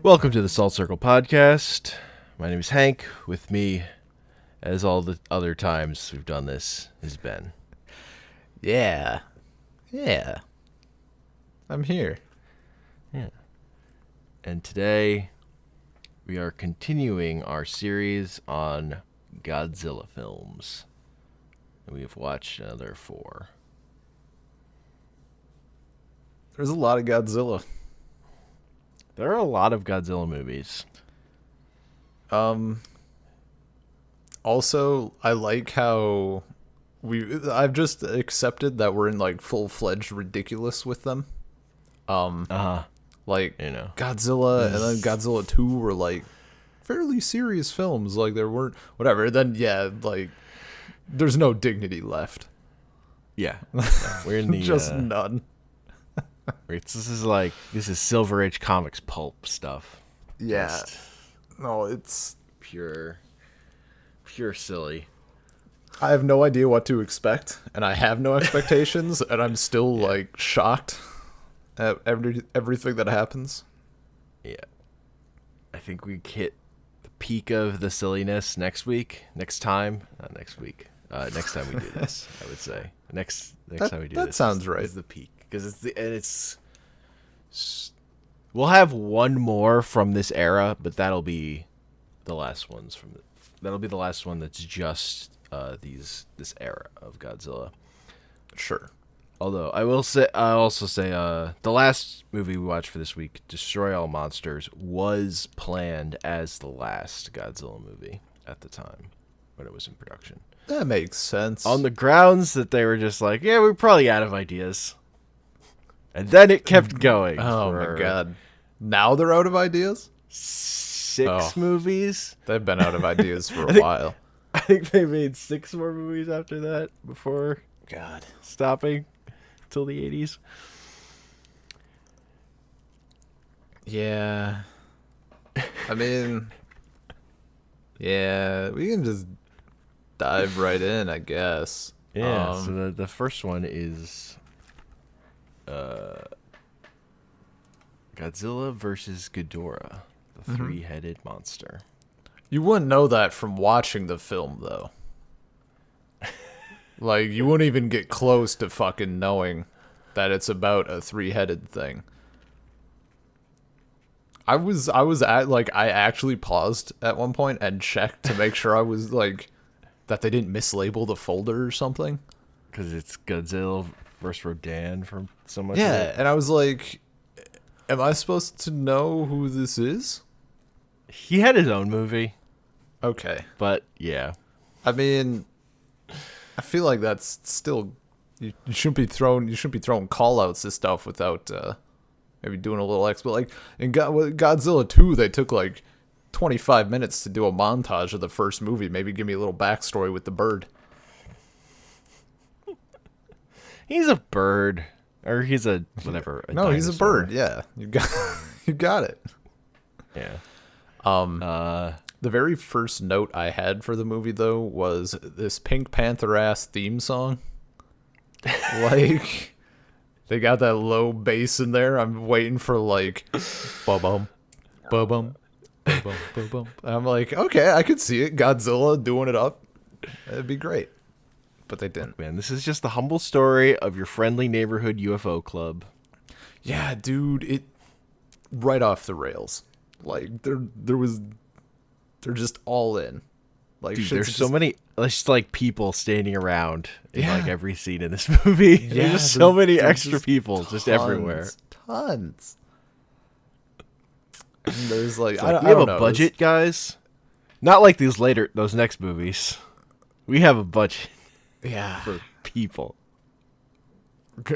Welcome to the Salt Circle Podcast. My name is Hank. With me, as all the other times we've done this, is Ben. Yeah. I'm here. Yeah. And today, we are continuing our series on Godzilla films. And we have watched another 4. There's a lot of Godzilla. There are a lot of Godzilla movies. Also, I like how I've just accepted that we're in like full-fledged ridiculous with them. Like, Godzilla and then Godzilla 2 were like fairly serious films. Like there weren't whatever. Then like there's no dignity left. Yeah. We're in the just none. This is Silver Age Comics pulp stuff. Yeah. Just No, it's pure silly. I have no idea what to expect, and I have no expectations, and I'm still like shocked at everything that happens. Yeah. I think we hit the peak of the silliness next time we do this, I would say. Next time we do this. That sounds right. Is the peak. Because we'll have one more from this era, but that'll be the last one that's just this era of Godzilla. Sure. Although I'll also say the last movie we watched for this week, Destroy All Monsters, was planned as the last Godzilla movie at the time when it was in production. That makes sense. On the grounds that they were just like, yeah, we're probably out of ideas. And then it kept going. Oh my god. Now they're out of ideas? 6 movies? They've been out of ideas for a while. I think they made 6 more movies after that before stopping till the 80s. Yeah. I mean, yeah, we can just dive right in, I guess. Yeah, so the first one is Godzilla versus Ghidorah, the 3-headed monster. You wouldn't know that from watching the film, though. Like, you wouldn't even get close to fucking knowing that it's about a 3-headed thing. I actually paused at one point and checked to make sure I was, like, that they didn't mislabel the folder or something. Because it's Godzilla versus Rodan from so much. Yeah, and I was like, am I supposed to know who this is? He had his own movie. Okay. But, yeah. I mean, I feel like that's still... You shouldn't be throwing call-outs to stuff without maybe doing a little But, like, in Godzilla 2, they took, like, 25 minutes to do a montage of the first movie. Maybe give me a little backstory with the bird. He's a bird. Or he's a whatever. No, dinosaur. He's a bird. Yeah, you got it. Yeah. The very first note I had for the movie though was this Pink Panther ass theme song. Like, they got that low bass in there. I'm waiting for like, ba-bum, ba-bum, ba-bum, ba-bum. I'm like, okay, I could see it. Godzilla doing it up. It'd be great. But they didn't. Man, this is just the humble story of your friendly neighborhood UFO club. Yeah, dude, it right off the rails. Like they're just all in. Like, dude, there's so many just like people standing around in like every scene in this movie. Yeah, there's just so many extra people just everywhere. Tons. And there's like, we have a budget, guys. Not like those next movies. We have a budget. Yeah. For people.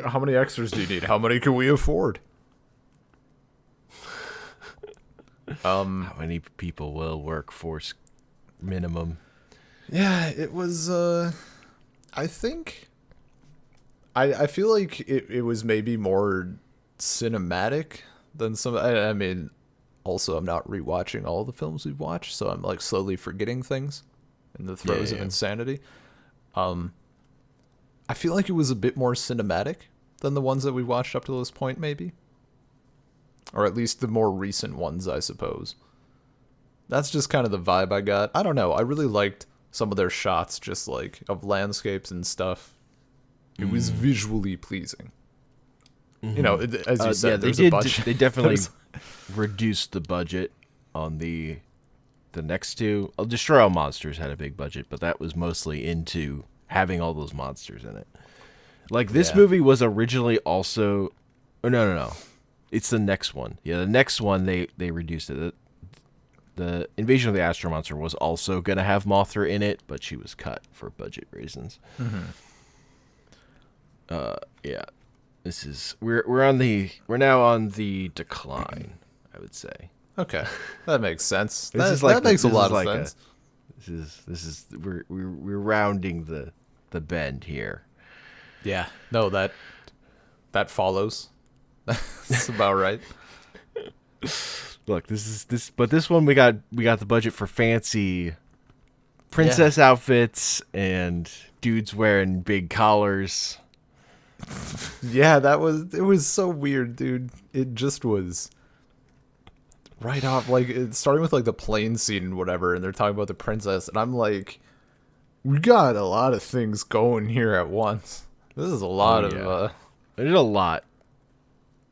How many extras do you need? How many can we afford? How many people will workforce minimum? Yeah, it was I think I feel like it was maybe more cinematic than some. I mean, also I'm not rewatching all the films we've watched, so I'm like slowly forgetting things in the throes of insanity. I feel like it was a bit more cinematic than the ones that we watched up to this point, maybe. or at least the more recent ones, I suppose. That's just kind of the vibe I got. I don't know. I really liked some of their shots, just like of landscapes and stuff. It was visually pleasing. You know, as you said, there's a budget. They definitely reduced the budget on the next two. Destroy All Monsters had a big budget, but that was mostly into having all those monsters in it. Like, this movie was originally also... Oh, no. It's the next one. Yeah, the next one, they reduced it. The Invasion of the Astro-Monster was also going to have Mothra in it, but she was cut for budget reasons. Yeah. This is... We're now on the decline, I would say. Okay. That makes sense. That makes a lot of sense. We're rounding the bend here. Yeah. No, that follows. That's about right. Look, but this one we got the budget for fancy princess outfits and dudes wearing big collars. Yeah, it was so weird, dude. It just was right off, like, starting with like the plane scene and whatever, and they're talking about the princess, and I'm like, we got a lot of things going here at once. This is a lot of there's a lot.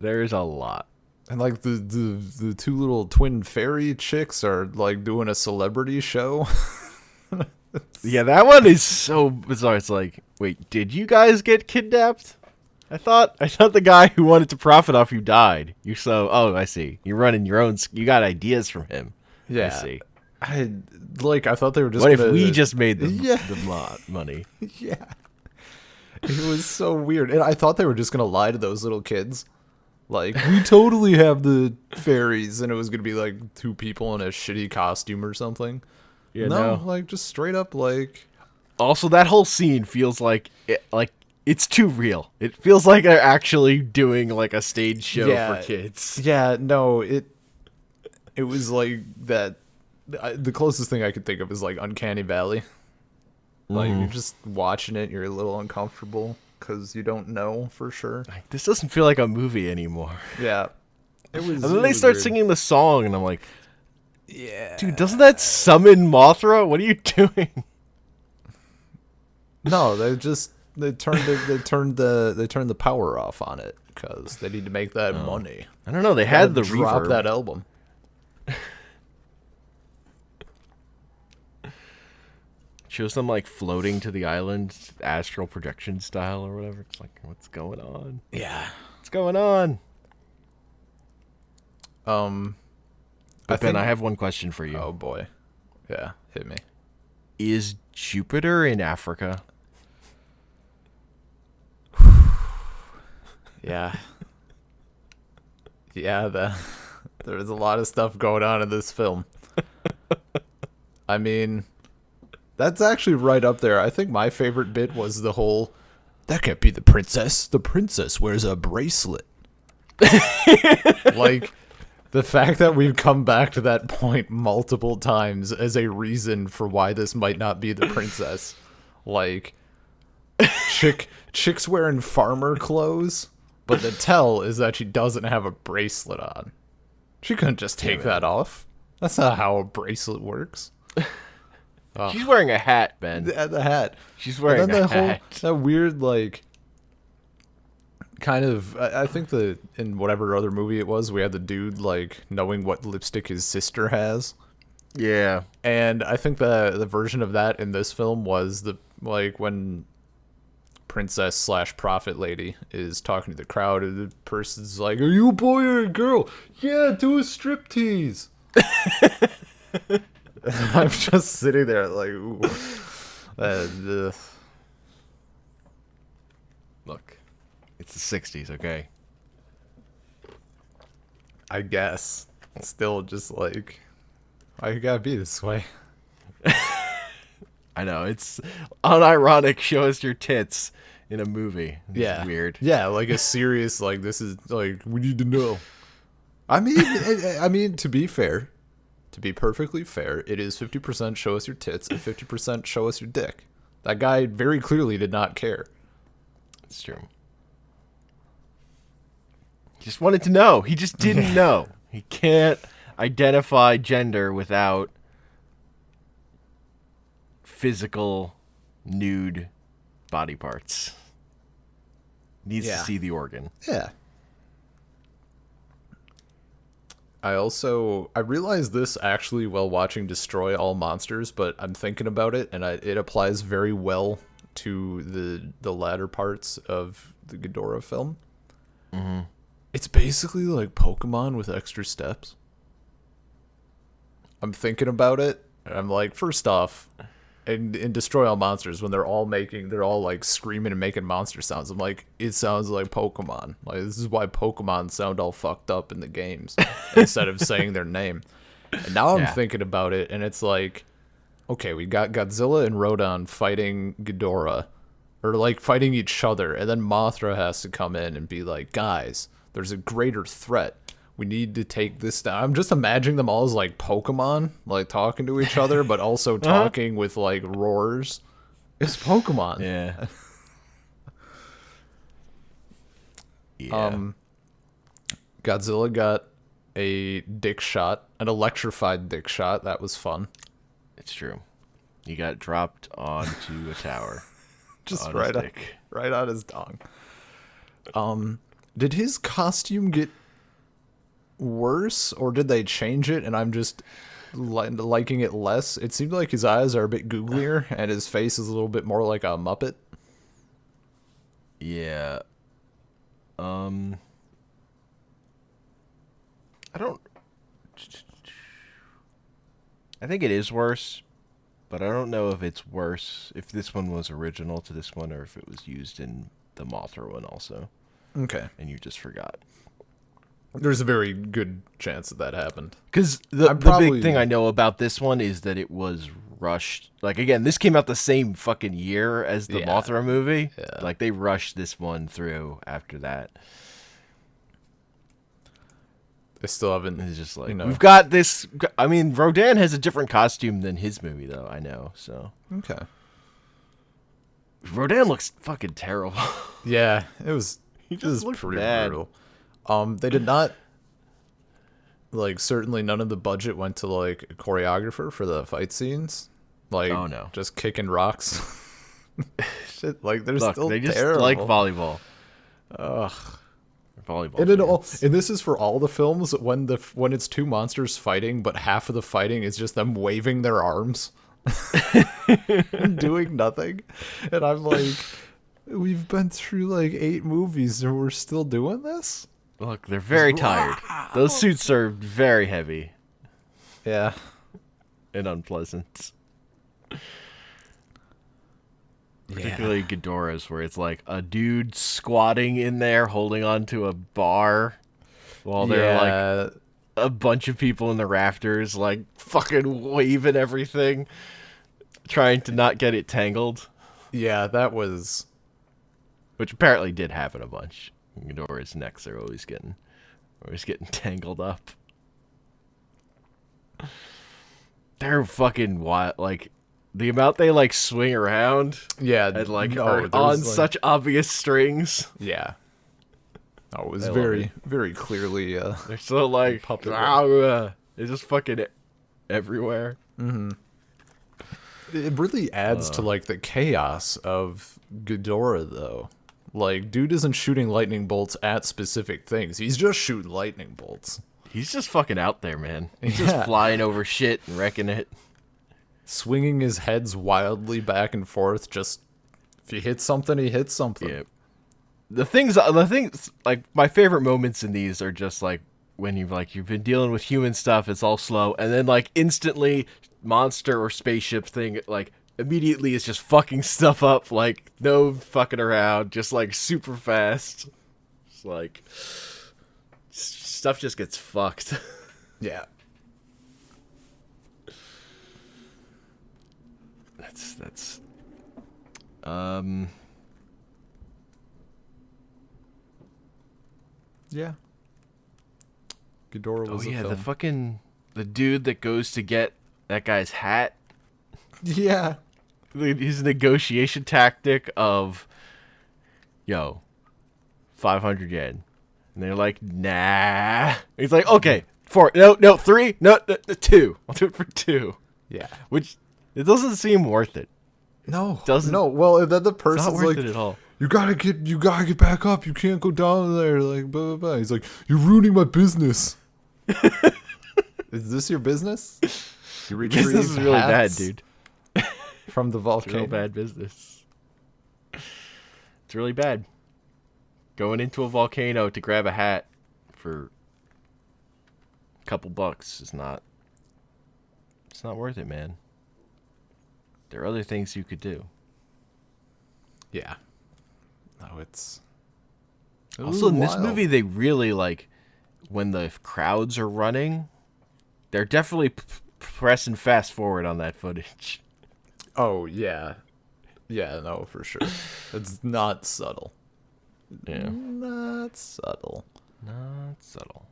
There's a lot. And like the two little twin fairy chicks are like doing a celebrity show. Yeah, that one is so bizarre. It's like, wait, did you guys get kidnapped? I thought the guy who wanted to profit off you died. I see. You're running your own. You got ideas from him. Yeah. I see. I thought they were just. What if we just made the money? Yeah. It was so weird, and I thought they were just gonna lie to those little kids. Like, we totally have the fairies, and it was gonna be like two people in a shitty costume or something. Yeah, no, like just straight up like. Also, that whole scene feels like it's too real. It feels like they're actually doing like a stage show for kids. Yeah, no, it was like that. The closest thing I could think of is like Uncanny Valley. Like, you're just watching it, you're a little uncomfortable because you don't know for sure. Like, this doesn't feel like a movie anymore. Yeah, it was. And then they start singing the song, and I'm like, yeah, dude, doesn't that summon Mothra? What are you doing? No, they turned the power off on it because they need to make that money. I don't know. They had the drop reverb. that album. Shows them like floating to the island, astral projection style or whatever. It's like, what's going on? Yeah, What's going on? But Ben, I have one question for you. Oh boy, yeah, hit me. Is Jupiter in Africa? Yeah. Yeah, there was a lot of stuff going on in this film. I mean, that's actually right up there. I think my favorite bit was the whole, that can't be the princess. The princess wears a bracelet. Like, the fact that we've come back to that point multiple times as a reason for why this might not be the princess. Like, chick's wearing farmer clothes, but the tell is that she doesn't have a bracelet on. She couldn't just take that off. That's not how a bracelet works. She's wearing a hat, Ben. The hat. She's wearing a hat. That weird, like, kind of, I think in whatever other movie it was, we had the dude, like, knowing what lipstick his sister has. Yeah. And I think the version of that in this film was when princess / prophet lady is talking to the crowd, and the person's like, are you a boy or a girl? Yeah, do a striptease. I'm just sitting there like, ooh. Look, it's the 60s, okay? I guess. It's still just like, why you gotta be this way? I know, it's unironic, show us your tits in a movie. It's weird. Yeah, like a serious, like, this is, like, we need to know. I mean, to be fair, to be perfectly fair, it is 50% show us your tits and 50% show us your dick. That guy very clearly did not care. It's true. Just wanted to know. He just didn't know. He can't identify gender without physical nude body parts. Needs to see the organ. Yeah. I realized this actually while watching Destroy All Monsters, but I'm thinking about it, and it applies very well to the latter parts of the Ghidorah film. Mm-hmm. It's basically like Pokemon with extra steps. I'm thinking about it, and I'm like, first off, in Destroy All Monsters, when they're all like screaming and making monster sounds, I'm like, it sounds like Pokemon. Like, this is why Pokemon sound all fucked up in the games instead of saying their name. And now I'm thinking about it, and it's like, okay, we got Godzilla and Rodan fighting Ghidorah, or like fighting each other, and then Mothra has to come in and be like, guys, there's a greater threat. We need to take this down. I'm just imagining them all as like Pokemon, like talking to each other, but also talking with like roars. It's Pokemon. Yeah. Yeah. Godzilla got a dick shot, an electrified dick shot. That was fun. It's true. He got dropped onto a tower. Just right on his dong. Did his costume get worse, or did they change it and I'm just liking it less? It seemed like his eyes are a bit googlier and his face is a little bit more like a Muppet. Yeah. I think it is worse, but I don't know if it's worse if this one was original to this one or if it was used in the Mothra one also. Okay. And you just forgot. There's a very good chance that happened. Because the big thing I know about this one is that it was rushed. Like, again, this came out the same fucking year as the Mothra movie. Yeah. Like, they rushed this one through after that. They still haven't. It's just like, we've got this. I mean, Rodan has a different costume than his movie, though. I know, so. Okay. Rodan looks fucking terrible. Yeah, it was. He just looked pretty bad. brutal. They did not. Like, certainly none of the budget went to like a choreographer for the fight scenes. Like, oh no, just kicking rocks. Shit, like they're Look, still they just terrible. like volleyball. Ugh. Volleyball. And this is for all the films when it's two monsters fighting, but half of the fighting is just them waving their arms, and doing nothing. And I'm like, we've been through like 8 movies and we're still doing this. Look, they're very tired. Those suits are very heavy. Yeah. And unpleasant. Particularly Ghidorah's, where it's like a dude squatting in there holding onto a bar while they're like a bunch of people in the rafters like fucking waving everything, trying to not get it tangled. Yeah, that was... Which apparently did happen a bunch. Ghidorah's necks are always getting tangled up. They're fucking wild. Like, the amount they like swing around, and like are on such obvious strings. Yeah. Oh, it was very, very clearly. They're so like, it's just fucking everywhere. Mm-hmm. It really adds to like the chaos of Ghidorah, though. Like, dude isn't shooting lightning bolts at specific things. He's just shooting lightning bolts. He's just fucking out there, man. He's just flying over shit and wrecking it. Swinging his heads wildly back and forth. Just, if you hit something, he hits something. Yeah. The things, like, my favorite moments in these are just, like, when you've been dealing with human stuff, it's all slow, and then, like, instantly, monster or spaceship thing, like, immediately is just fucking stuff up, like, no fucking around, just, like, super fast. It's like, stuff just gets fucked. Yeah. That's yeah. Ghidorah was a film. the dude that goes to get that guy's hat. Yeah. His negotiation tactic of, 500 yen. And they're like, nah. He's like, okay, 4, no, 3, no, 2. I'll do it for 2. Yeah. Which, it doesn't seem worth it. No. Doesn't. No. Well, then the It's person's not worth like, it at all. you gotta get back up. You can't go down there. Like, blah, blah, blah. He's like, you're ruining my business. Is this your business? You retrieve Business is really bad, hats dude. from the It's volcano. real bad business. It's really bad. Going into a volcano to grab a hat for a couple bucks is not. It's not worth it, man. There are other things you could do. Yeah. No, it's. Also, in this wild. movie, they really like when the crowds are running. They're definitely pressing fast forward on that footage. Oh yeah, yeah. No, for sure. It's not subtle. Yeah, Not subtle. not subtle.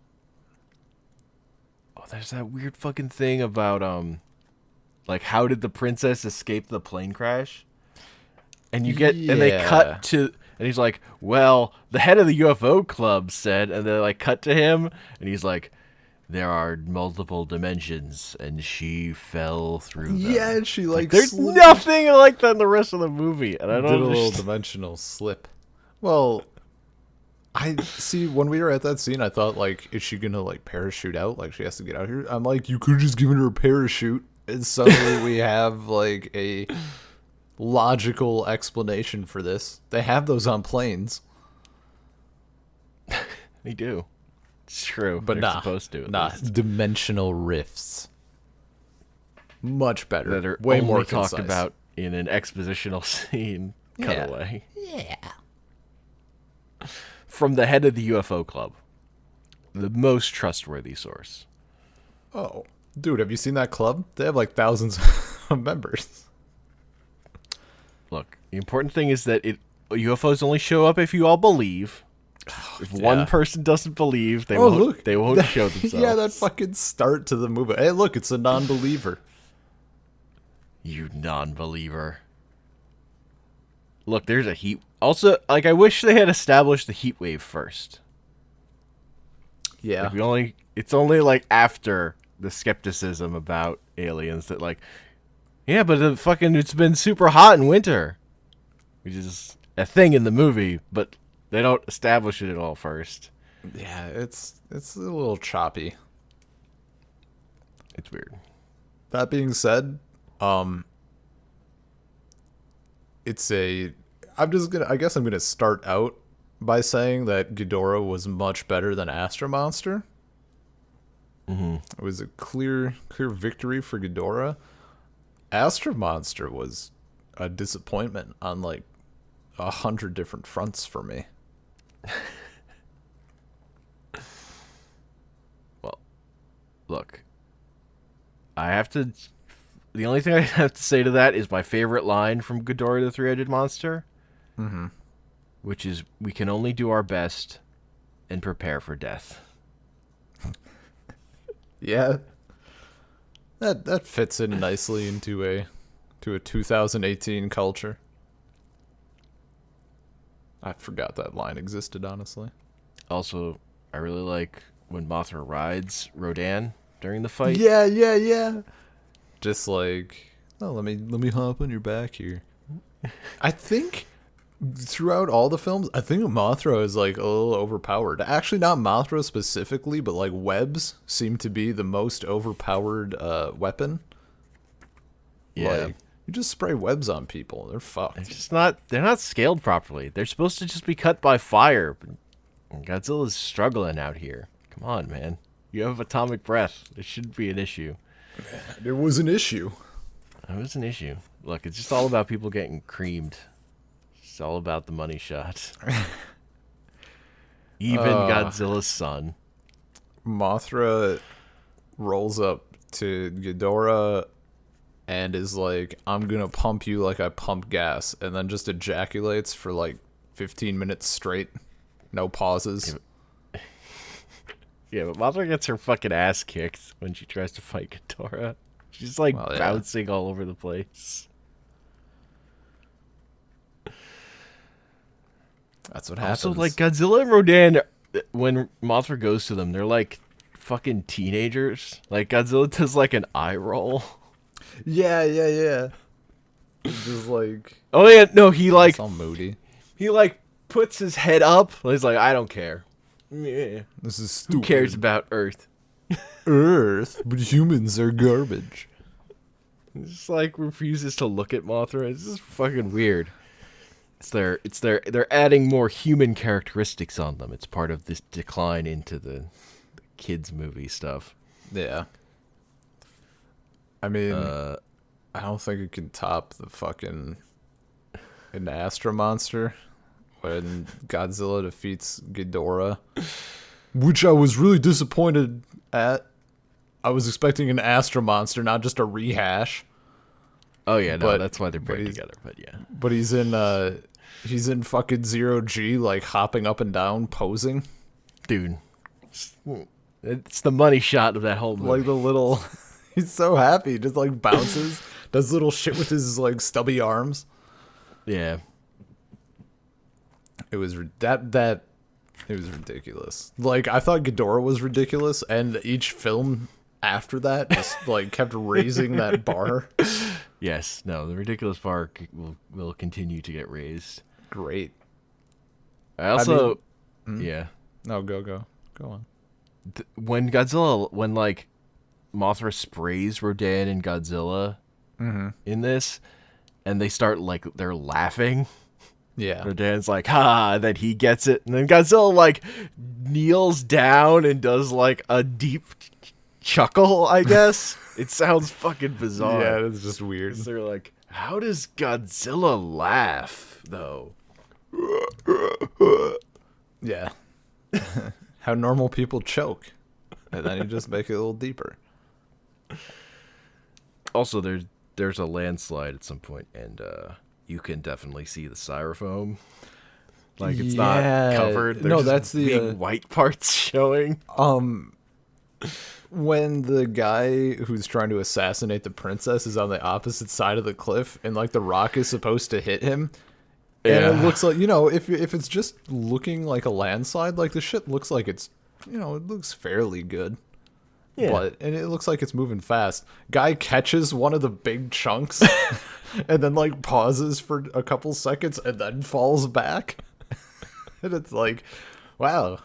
Oh, there's that weird fucking thing about like how did the princess escape the plane crash? And you get and they Yeah. cut to and he's like, well, the head of the UFO club said, and they like cut to him, and he's like, there are multiple dimensions, and she fell through them. Yeah, and she like There's slipped. nothing like that in the rest of the movie, and I Did a don't little understand. dimensional slip. Well, I see when we were at that scene, I thought like, is she gonna like parachute out? Like she has to get out here. I'm like, you could have just given her a parachute, and suddenly we have like a logical explanation for this. They have those on planes, They do. It's true, but they're nah, supposed to. At nah, least. dimensional rifts. Much better. That are way only more talked concise. about in an expositional scene. Yeah. Cutaway Yeah. from the head of the UFO club, the most trustworthy source. Oh, dude, have you seen that club? They have like thousands of members. Look, the important thing is that UFOs only show up if you all believe. If one yeah. person doesn't believe, they Oh, won't. look. They won't show themselves. Yeah, that fucking start to the movie. Hey, look, it's a non-believer. You non-believer. Look, there's a heat. Also, like, I wish they had established the heat wave first. Yeah. Like, it's only like after the skepticism about aliens that like, yeah, but it's been super hot in winter, which is a thing in the movie, but they don't establish it at all first. Yeah, it's a little choppy. It's weird. That being said, I guess I'm gonna start out by saying that Ghidorah was much better than Astro-Monster. Mm-hmm. It was a clear victory for Ghidorah. Astro-Monster was a disappointment on like 100 different fronts for me. Well, look, I have to. The only thing I have to say to that is my favorite line from Ghidorah the Three-Headed Monster, which is, "We can only do our best and prepare for death." Yeah, that fits in nicely into a 2018 culture. I forgot that line existed, honestly. Also, I really like when Mothra rides Rodan during the fight. Yeah. Just like, oh, let me hop on your back here. I think throughout all the films, I think Mothra is like a little overpowered. Actually, not Mothra specifically, but like webs seem to be the most overpowered weapon. Yeah. Like, you just spray webs on people, they're fucked. They're not scaled properly. They're supposed to just be cut by fire. Godzilla's struggling out here. Come on, man. You have atomic breath. It shouldn't be an issue. It was an issue. It was an issue. Look, it's just all about people getting creamed. It's all about the money shot. Even Godzilla's son. Mothra rolls up to Ghidorah and is like, I'm gonna pump you like I pump gas, and then just ejaculates for like 15 minutes straight. No pauses. Yeah, but Mothra gets her fucking ass kicked when she tries to fight Ghidorah. She's like Well, yeah. bouncing all over the place. That's what happens. Also, like, Godzilla and Rodan, when Mothra goes to them, they're like fucking teenagers. Like Godzilla does like an eye roll. Yeah, yeah, yeah. It's just like, Oh yeah, no, he it's like all moody. he like puts his head up. He's like, I don't care. Yeah. This is Who stupid. cares about Earth? Earth, but humans are garbage. He just like refuses to look at Mothra. It's just fucking weird. They're adding more human characteristics on them. It's part of this decline into the kids movie stuff. Yeah. I mean, I don't think it can top the fucking an Astro-Monster when Godzilla defeats Ghidorah, which I was really disappointed at. I was expecting an Astro-Monster, not just a rehash. Oh yeah, no, But- that's why they're but paired he's- together. But yeah, But he's in fucking 0G, like hopping up and down, posing. dude, it's the money shot of that whole movie. Like the little, he's so happy, just like bounces, does little shit with his like stubby arms. Yeah, It was it was ridiculous. Like I thought Ghidorah was ridiculous, and each film after that just like kept raising that bar. yes, no, the ridiculous bar will continue to get raised. Great. I also, yeah, No, go on. when like Mothra sprays Rodan and Godzilla in this, and they start like they're laughing. Yeah. Rodan's like, ha, then he gets it. And then Godzilla, like, kneels down and does, like, a deep chuckle, I guess. It sounds fucking bizarre. Yeah, it's just weird. They're like, how does Godzilla laugh, though? Yeah. How normal people choke. And then you just make it a little deeper. Also, there's a landslide at some point, and you can definitely see the styrofoam. Like, it's not Yeah. covered. No, There's that's the, big white parts showing. When the guy who's trying to assassinate the princess is on the opposite side of the cliff and like the rock is supposed to hit him, and it looks like, if it's just looking like a landslide, like the shit looks like it's, it looks fairly good. Yeah. And it looks like it's moving fast. Guy catches one of the big chunks and then like pauses for a couple seconds and then falls back. And it's like, wow.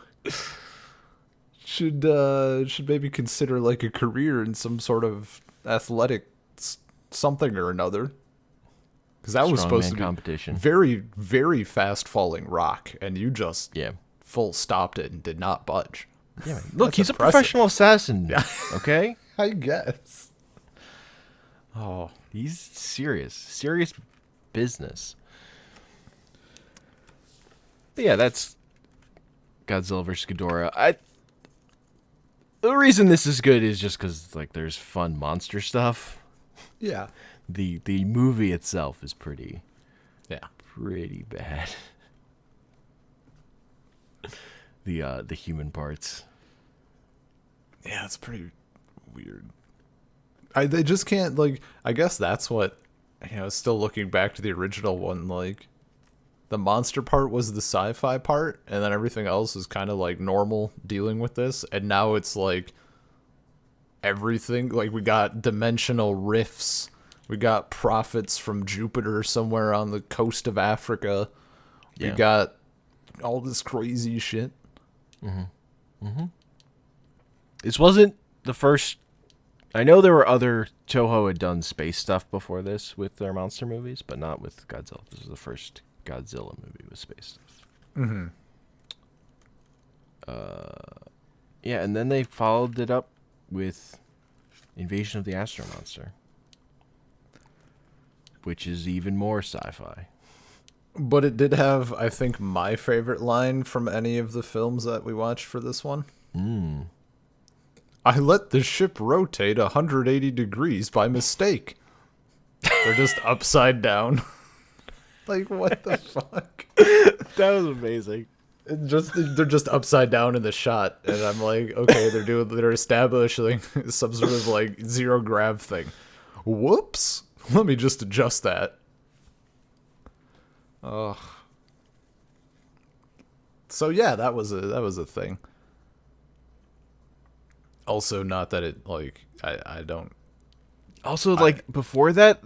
Should maybe consider like a career in some sort of athletic something or another. Because that was supposed to be competition. very, very fast falling rock, and you just Yeah. full stopped it and did not budge. Yeah, man. Look, That's he's impressive. a professional assassin. Okay? I guess. Oh, He's serious business. But yeah, that's Godzilla vs. Ghidorah. The reason this is good is just because like there's fun monster stuff. yeah. The movie itself is pretty Yeah. bad. The human parts. Yeah, it's pretty weird. They just can't, like, I guess that's what, still looking back to the original one, like, the monster part was the sci-fi part, and then everything else is kind of like normal dealing with this, and now it's like everything, like we got dimensional rifts, we got prophets from Jupiter somewhere on the coast of Africa, we Yeah. got all this crazy shit. This wasn't the first. I know there were other Toho had done space stuff before this with their monster movies, but not with Godzilla. This is the first Godzilla movie with space stuff. Yeah, and then they followed it up with Invasion of the Astro-Monster, which is even more sci-fi. But it did have, I think, my favorite line from any of the films that we watched for this one. I let the ship rotate 180 degrees by mistake. They're just upside down. Like, what the fuck? That was amazing. They're just upside down in the shot, and I'm like, okay, they're establishing some sort of like zero grav thing. Whoops! Let me just adjust that. Oh, So yeah, that was a thing. Also, not that it like I don't. Also, like before that,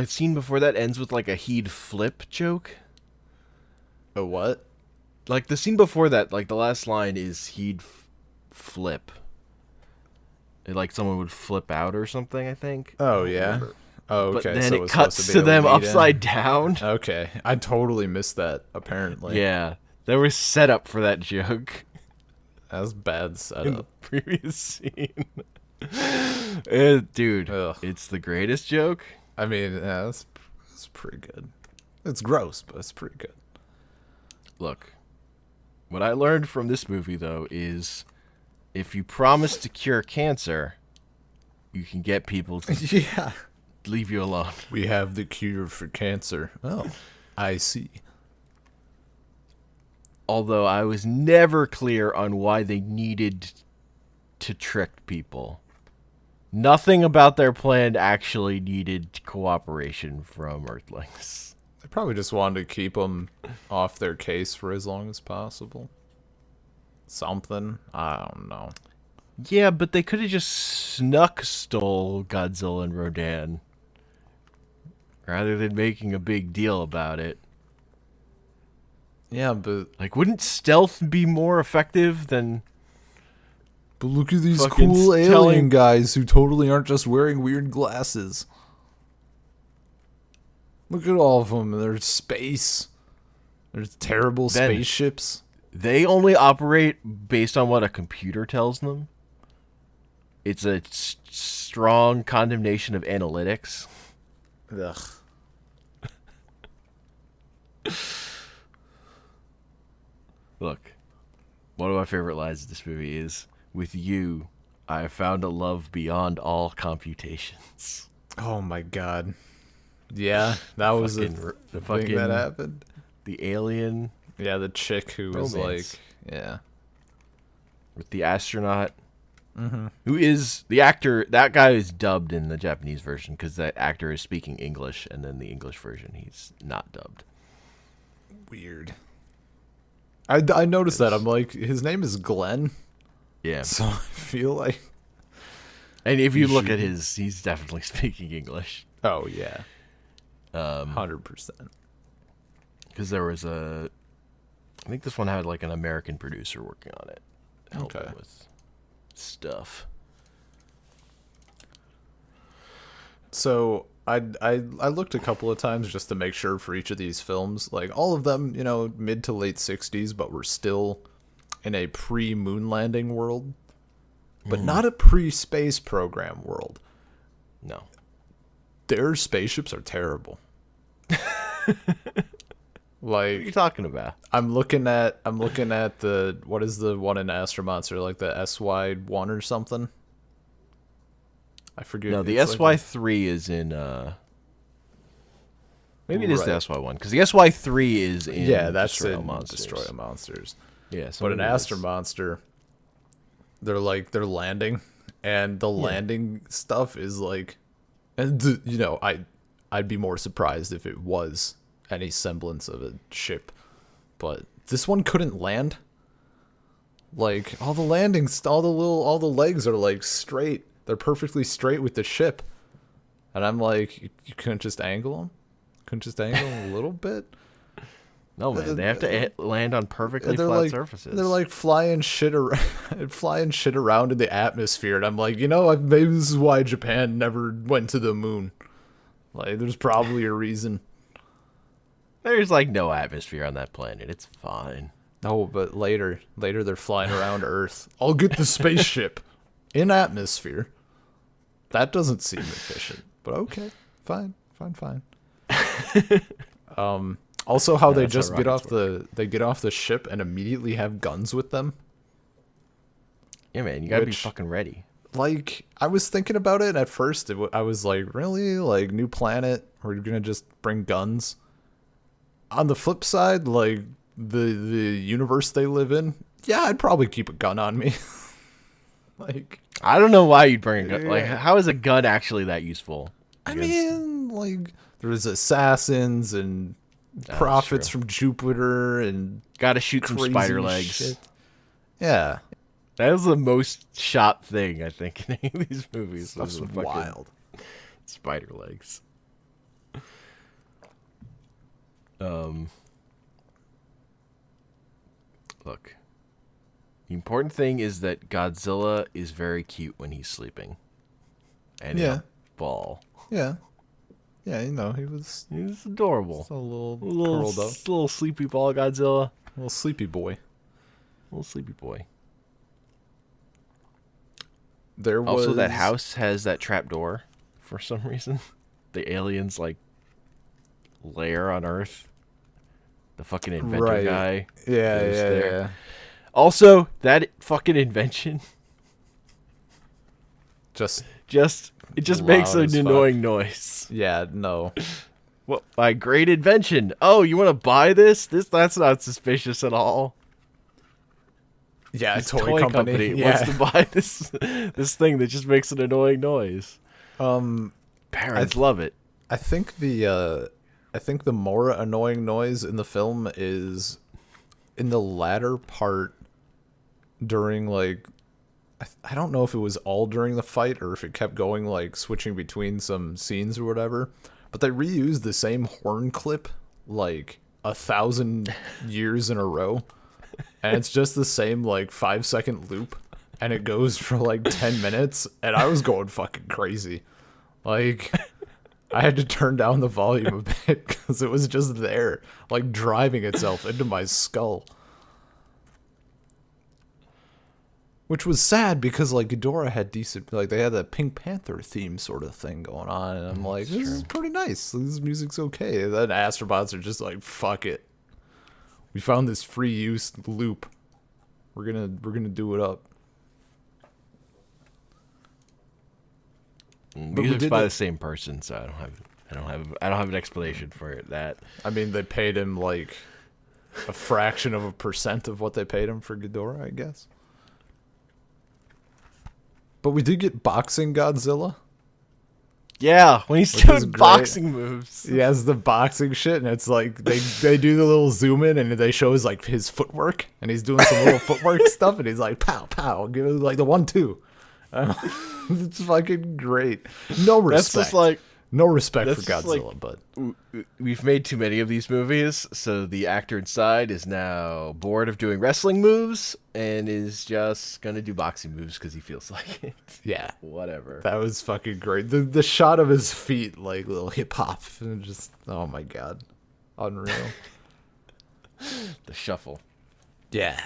scene before that ends with like a he'd flip joke. A what? Like the scene before that, like the last line is he'd flip. Like someone would flip out or something, I think. Oh yeah. Oh But okay. then So it was cuts supposed to be a them lead-in. upside down. Okay, I totally missed that. Apparently, Yeah, there was setup for that joke that was bad in the setup. previous scene. Dude, Ugh. it's the greatest joke. I mean, yeah, that's pretty good. It's gross, but it's pretty good. Look, what I learned from this movie, though, is if you promise to cure cancer, you can get people to Yeah. leave you alone. We have the cure for cancer. Oh, I see. Although I was never clear on why they needed to trick people. Nothing about their plan actually needed cooperation from Earthlings. They probably just wanted to keep them off their case for as long as possible. Something. I don't know. Yeah, but they could have just stole Godzilla and Rodan. Rather than making a big deal about it. Yeah, but Like, wouldn't stealth be more effective than... look at these fucking cool alien telling- guys who totally aren't just wearing weird glasses. Look at all of them. They're space. There's terrible Ben. spaceships. They only operate based on what a computer tells them. It's a strong condemnation of analytics. Ugh. Look, one of my favorite lines of this movie is, "With you, I have found a love beyond all computations." Oh my god. Yeah, that was Fucking- the the thing fucking- that happened. The alien Yeah, the chick who was Romance. like, yeah. with the astronaut, who is the actor. That guy is dubbed in the Japanese version because that actor is speaking English, and then the English version he's not dubbed. Weird. I noticed that. I'm like, his name is Glenn, Yeah, so I feel like. and if you You look should- at he's definitely speaking English. Oh yeah, 100%. Because there was I think this one had like an American producer working on it, helping Okay. with stuff. So I looked a couple of times just to make sure for each of these films, like all of them, mid to late 60s, but we're still in a pre-moon landing world, but not a pre-space program world. No, Their spaceships are terrible. what are you Like talking about? I'm looking at the what is the one in Astro-Monster, like the SY1 or something? I forget. No, the It's like SY3 is in. Maybe it is the Right. SY1 because the SY3 is in. yeah, that's Destroy All in Monsters. Destroy All Monsters. Yeah, so But in maybe it is. Astro-Monster, they're landing, and the landing stuff is like, and I'd be more surprised if it was any semblance of a ship, but this one couldn't land. Like all the landings, all the legs are like straight. They're perfectly straight with the ship, and I'm like, you couldn't just angle them? Couldn't just angle them a little bit? No man, they have to land on perfectly They're flat like surfaces. they're like flying shit around in the atmosphere, and I'm like, maybe this is why Japan never went to the moon. Like, there's probably a reason. There's like no atmosphere on that planet. It's fine. No, but later they're flying around Earth. I'll get the spaceship in atmosphere. That doesn't seem efficient, but okay, fine. Also, how they that's how just get off rockets the get off the ship and immediately have guns with them. Yeah, man, you gotta be Which- fucking ready. Like, I was thinking about it at first. I was like, really? Like, new planet? We're gonna just bring guns? On the flip side, like, the universe they live in, yeah, I'd probably keep a gun on me. Like, I don't know why you'd bring a gun. Like, Yeah. how is a gun actually that useful? I Because- mean, like, there's assassins and prophets from Jupiter and gotta shoot some crazy spider legs. shit. Yeah, That was the most shot thing I think in any of these movies. that's Was the fucking wild. spider legs. Look. The important thing is that Godzilla is very cute when he's sleeping. And Yeah. he'll ball. Yeah, yeah, you know, he's He's adorable. a little Little, curled up, little sleepy ball Godzilla. little sleepy boy. Little sleepy boy. There was Also, that house has that trap door for some reason. The aliens, like, lair on Earth. The fucking inventor Right. guy. Yeah, goes yeah, there. yeah. Also, that fucking invention Just it just makes Loud an as fuck. annoying noise. yeah, no. What my great invention. Oh, you want to buy this? That's not suspicious at all. Yeah, This toy company. wants Yeah. to buy this thing that just makes an annoying noise. Um, Parents love it. I think the more annoying noise in the film is in the latter part during like I don't know if it was all during the fight or if it kept going like switching between some scenes or whatever, but they reused the same horn clip like 1,000 years in a row, and it's just the same like 5-second loop, and it goes for like 10 minutes, and I was going fucking crazy. Like, I had to turn down the volume a bit because it was just there, like driving itself into my skull. Which was sad because like Ghidorah had decent, like they had that Pink Panther theme sort of thing going on, and I'm like, this is pretty nice. This music's okay. And then Astro-Bots are just like, fuck it. We found this free use loop. We're gonna do it up. we Music's did by it- the same person, so I don't have an explanation for that. I mean, they paid him like a fraction of a percent of what they paid him for Ghidorah, I guess. But we did get boxing Godzilla. Yeah, when he's Which is doing great. boxing moves. He has the boxing shit, and it's like they do the little zoom in, and they show his footwork, and he's doing some little footwork stuff, and he's like pow pow, give it like the 1-2. It's fucking great. No respect. That's just like no respect for that's just like- Godzilla, but we've made too many of these movies, so the actor inside is now bored of doing wrestling moves and is just gonna do boxing moves because he feels like it. yeah, Whatever. that was fucking great. The shot of his feet, like little hip hop, and just oh my god, unreal. The shuffle. Yeah,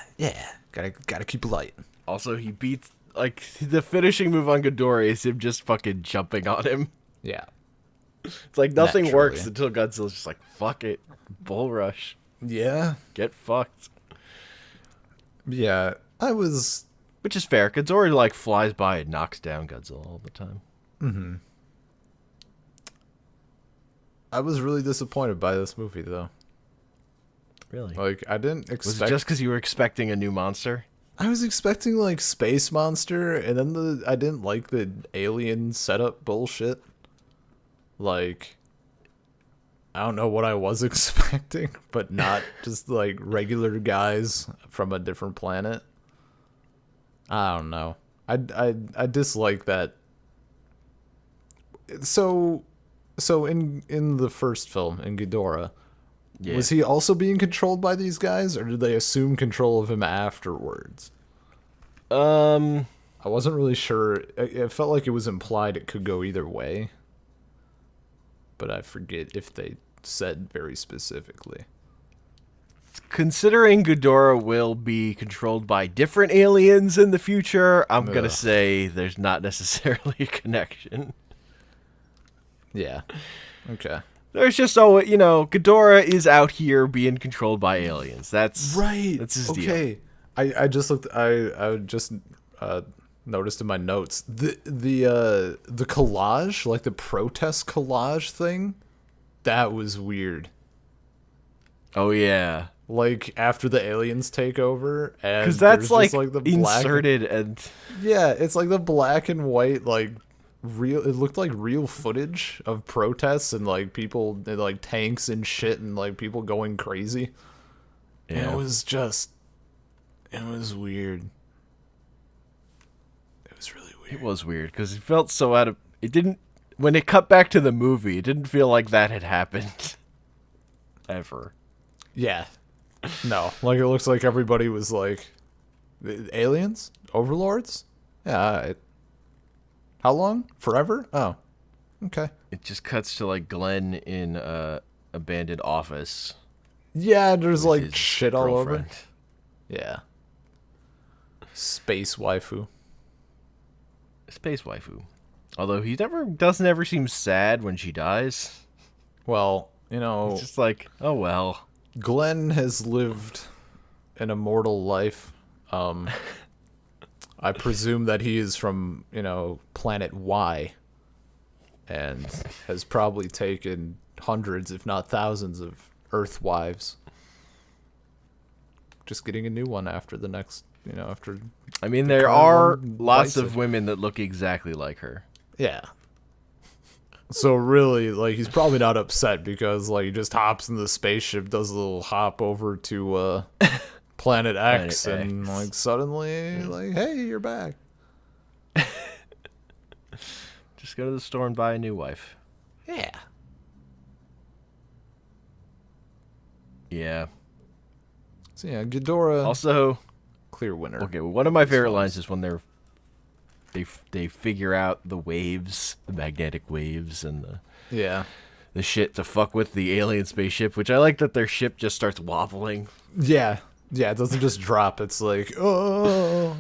gotta keep it light. Also, he beats like the finishing move on Ghidorah is him just fucking jumping on him. Yeah, It's like nothing Naturally. works until Godzilla's just like, fuck it, bull rush, yeah, get fucked. yeah. Which is fair. Ghidorah like flies by and knocks down Godzilla all the time. I was really disappointed by this movie, though. Really? Like, I didn't Was expect. it just because you were expecting a new monster? I was expecting like Space Monster, and then I didn't like the alien setup bullshit. Like, I don't know what I was expecting, but not just like regular guys from a different planet. I don't know. I dislike that. So in the first film, in Ghidorah, Yeah. was he also being controlled by these guys, or did they assume control of him afterwards? I wasn't really sure. It felt like it was implied it could go either way, but I forget if they said very specifically. Considering Ghidorah will be controlled by different aliens in the future, I'm gonna Ugh. say there's not necessarily a connection. Yeah. Okay. There's just Ghidorah is out here being controlled by aliens. That's Right. That's his deal. Okay. I just looked. I just noticed in my notes the collage, like the protest collage thing. That was weird. Oh yeah, Like after the aliens take over, and because that's there's just, like the black. inserted and Yeah, it's like the black and white like real. It looked like real footage of protests and like people, and, like tanks and shit, and like people going crazy. And Yeah. it was just, it was weird. It was really weird. It was weird because it felt so out of. It didn't. When it cut back to the movie, it didn't feel like that had happened. Ever. Yeah. No, like it looks like everybody was like, aliens, overlords. Yeah. All right. How long? Forever? Oh, okay. It just cuts to like Glenn in a abandoned office. Yeah, there's with like his shit all over. girlfriend. Yeah. Space waifu. Space waifu. Although he doesn't ever seem sad when she dies. Well, you know, It's just like, oh well. Glenn has lived an immortal life. I presume that he is from, planet Y, and has probably taken hundreds, if not thousands, of Earth wives. Just getting a new one after the next, after. I mean, there current are one lots bites of it. women that look exactly like her. Yeah. So really, like, he's probably not upset because, like, he just hops in the spaceship, does a little hop over to Planet X, Planet and X. like suddenly, like, hey, you're back. Just go to the store and buy a new wife. Yeah. Yeah. So yeah, Ghidorah, Also, clear winner. okay, well, one of my favorite Songs. lines is when they figure out the waves, the magnetic waves, and Yeah. the shit to fuck with the alien spaceship, which I like that their ship just starts wobbling. Yeah. Yeah, it doesn't just drop. It's like, oh.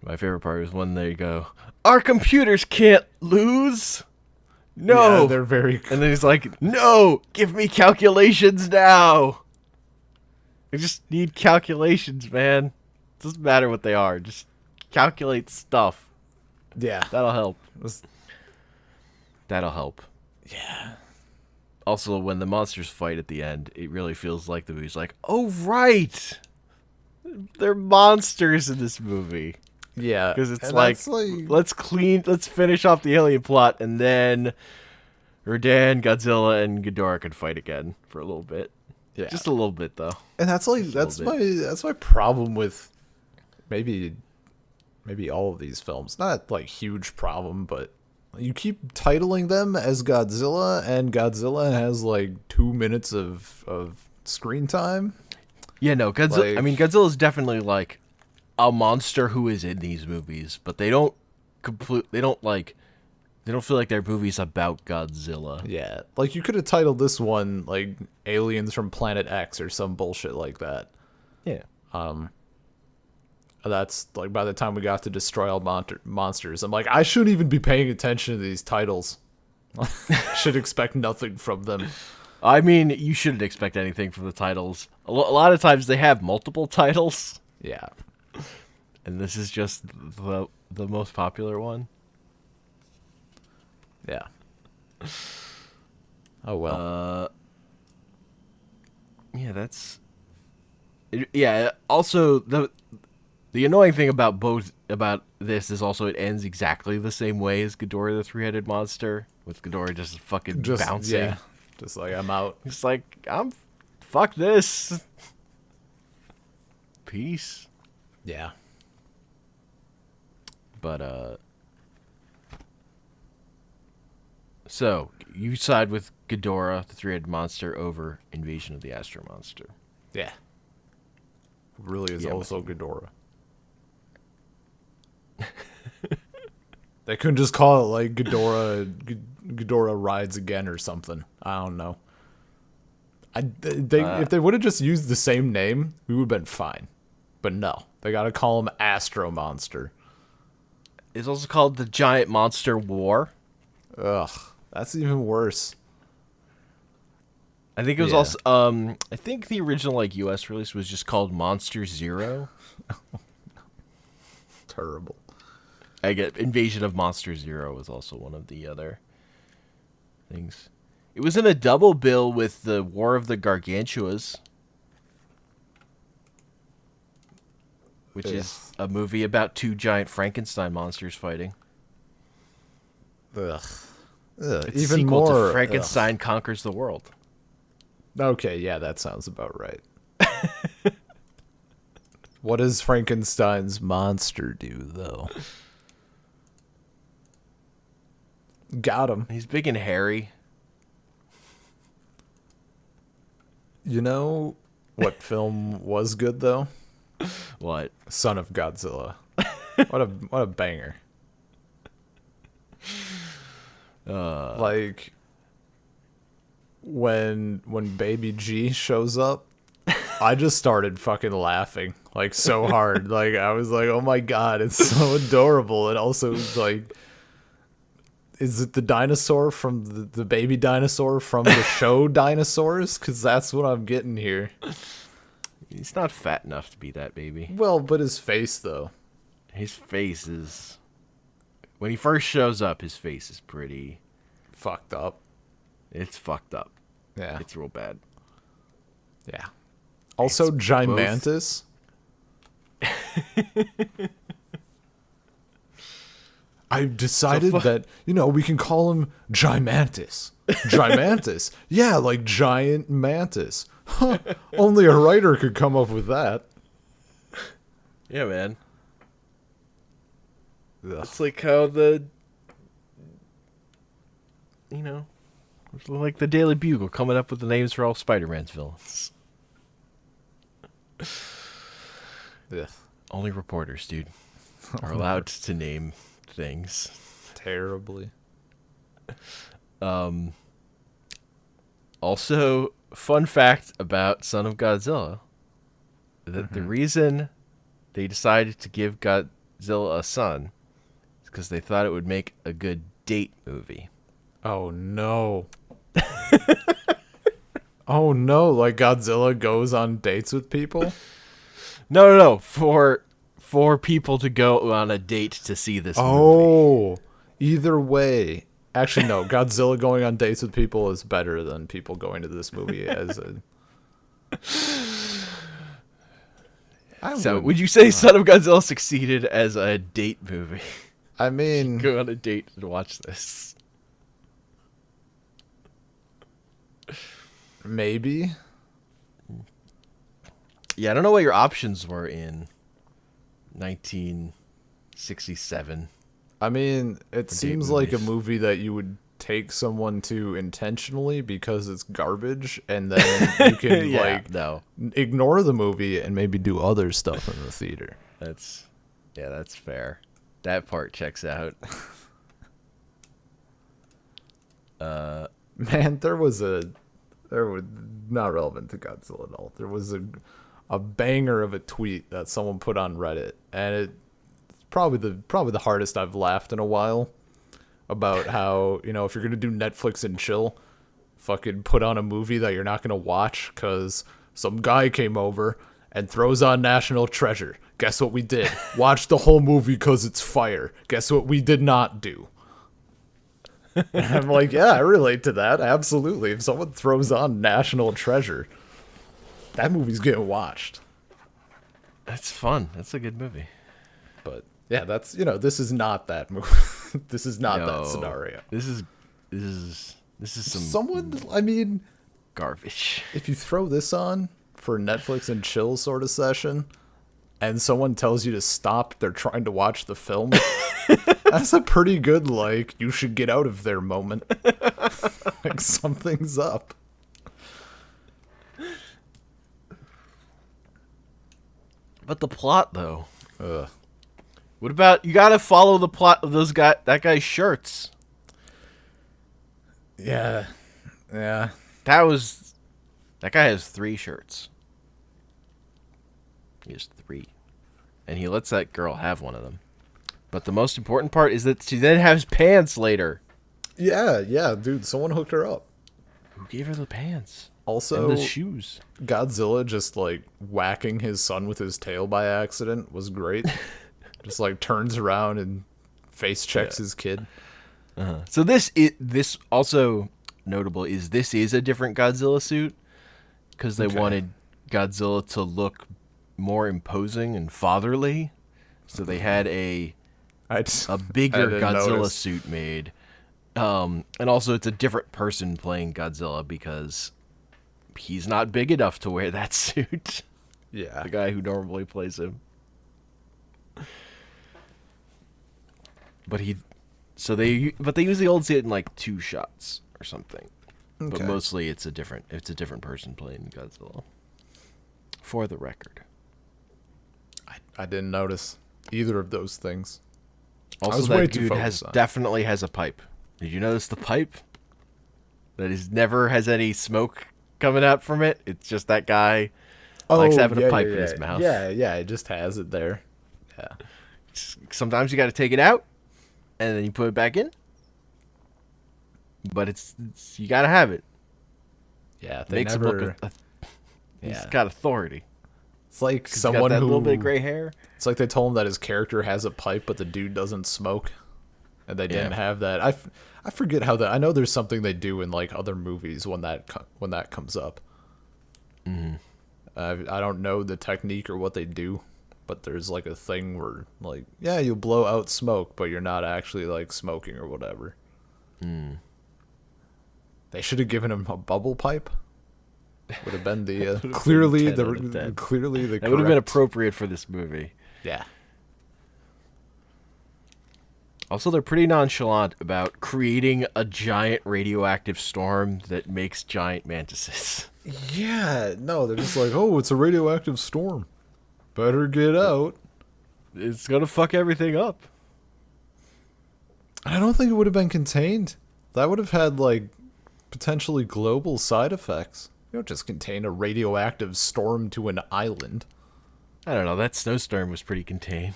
My favorite part is when they go, "Our computers can't lose." No. Yeah, they're very. And then he's like, "No, give me calculations now. I just need calculations, man. Doesn't matter what they are. Just calculate stuff. Yeah. That'll help. Was- That'll help." Yeah. Also, when the monsters fight at the end, it really feels like the movie's like, "Oh right, they're monsters in this movie." Yeah. Because it's and like, that's, like, let's finish off the alien plot, and then Rodan, Godzilla, and Ghidorah can fight again for a little bit. yeah. Just a little bit, though. And that's like Just a that's little my problem with maybe all of these films. Not like huge problem, but you keep titling them as Godzilla, and Godzilla has like 2 minutes of screen time. Yeah, no, Godzilla. Like- I mean, Godzilla's definitely like a monster who is in these movies, but they don't feel like they're movies about Godzilla. Yeah, like you could have titled this one like Aliens from Planet X or some bullshit like that. Yeah. That's like by the time we got to Destroy All Monsters, I'm like, I shouldn't even be paying attention to these titles. Should expect nothing from them. I mean, you shouldn't expect anything from the titles. A lot of times they have multiple titles, Yeah. and this is just the most popular one. Yeah. Oh well. Yeah, that's. Yeah. Also, the annoying thing about this is also it ends exactly the same way as Ghidorah the Three-Headed Monster, with Ghidorah just fucking bouncing. Yeah. Just like I'm out. It's like fuck this. Peace. Yeah. But so you side with Ghidorah the Three-Headed Monster over Invasion of the Astro-Monster. Yeah. Really is Yeah, also Ghidorah. They couldn't just call it like Ghidorah Rides Again or something. I don't know. If they would have just used the same name, we would have been fine. But no, they got to call him Astro-Monster. It's also called the Giant Monster War. Ugh, that's even worse. I think it was Yeah. also I think the original like US release was just called Monster Zero. Terrible. I get Invasion of Monster Zero was also one of the other things. It was in a double bill with the War of the Gargantuas, which is a movie about two giant Frankenstein monsters fighting. Ugh. It's a Even sequel more. to Frankenstein Conquers the World. Okay, yeah, that sounds about right. What does Frankenstein's monster do, though? Got him. He's big and hairy. You know what film was good, though? What? Son of Godzilla. What a banger. Like when Baby G shows up, I just started fucking laughing like so hard. Like I was like, "Oh my god, it's so adorable." And also like, is it the dinosaur from the baby dinosaur from the show Dinosaurs? Because that's what I'm getting here. He's not fat enough to be that baby. Well, but his face though. His face is... When he first shows up, his face is pretty... Fucked up. It's fucked up. Yeah. It's real bad. Yeah. Also, It's Gimantis. I've decided that, we can call him Gimantis. Gimantis. Yeah, like giant mantis. Huh. Only a writer could come up with that. Yeah, man. Ugh. It's like how the... like the Daily Bugle coming up with the names for all Spider-Man's villains. Yeah. Only reporters, dude, are allowed to name things. Terribly. Also, fun fact about Son of Godzilla, that the reason they decided to give Godzilla a son is because they thought it would make a good date movie. Oh, no. Oh, no. Like Godzilla goes on dates with people? No. For people to go on a date to see this movie. Oh, either way. Actually, no. Godzilla going on dates with people is better than people going to this movie as a... So, would you say Son of Godzilla succeeded as a date movie? I mean... Go on a date to watch this. Maybe. Yeah, I don't know what your options were in 1967. I mean, it For seems date like a movies. movie that you would take someone to intentionally because it's garbage, and then you can no. ignore the movie and maybe do other stuff in the theater. That's fair. That part checks out. Man, there was not relevant to Godzilla at all. There was a banger of a tweet that someone put on Reddit, and it's probably the hardest I've laughed in a while, about how, if you're gonna do Netflix and chill, fucking put on a movie that you're not gonna watch because some guy came over and throws on National Treasure. Guess what we did? Watch the whole movie because it's fire. Guess what we did not do? And I'm like, yeah, I relate to that. Absolutely. If someone throws on National Treasure, that movie's getting watched. That's fun. That's a good movie. But yeah, that's, this is not that movie. This is not that scenario. This is some Someone, I mean, garbage. if you throw this on for a Netflix and chill sort of session, and someone tells you to stop, they're trying to watch the film, that's a pretty good, you should get out of there moment. Like, something's up. But the plot, though. Ugh. What about, you gotta follow the plot of that guy's shirts. Yeah. Yeah. That guy has 3 shirts. He has 3. And he lets that girl have one of them. But the most important part is that she then has pants later. Yeah, dude, someone hooked her up. Who gave her the pants? Also, And the shoes. Godzilla just, whacking his son with his tail by accident was great. Just, turns around and face checks his kid. So this also notable is this is a different Godzilla suit because they wanted Godzilla to look more imposing and fatherly. So they had a bigger Godzilla suit made And also, it's a different person playing Godzilla because he's not big enough to wear that suit. Yeah. The guy who normally plays him. But they use the old suit in like 2 shots or something. Okay. But mostly it's a different person playing Godzilla. For the record. I didn't notice either of those things. Also, that dude definitely has a pipe. Did you notice the pipe? That is never has any smoke coming out from it. It's just that guy likes having a pipe in his mouth. Yeah, it just has it there. Yeah. Sometimes you got to take it out, and then you put it back in. But it's you got to have it. Yeah, Makes him look. He's got authority. It's like got someone that who little bit of gray hair. It's like they told him that his character has a pipe, but the dude doesn't smoke, and they didn't have that. I forget how that. I know there's something they do in like other movies when that comes up. Mm-hmm. I don't know the technique or what they do, but there's like a thing where like you blow out smoke, but you're not actually like smoking or whatever. Mm. They should have given him a bubble pipe. Would have been the clearly the that would have been appropriate for this movie. Yeah. Also, they're pretty nonchalant about creating a giant radioactive storm that makes giant mantises. Yeah, no, they're just like, oh, it's a radioactive storm. Better get out. It's gonna fuck everything up. I don't think it would have been contained. That would have had, like, potentially global side effects. You don't just contain a radioactive storm to an island. I don't know, that snowstorm was pretty contained.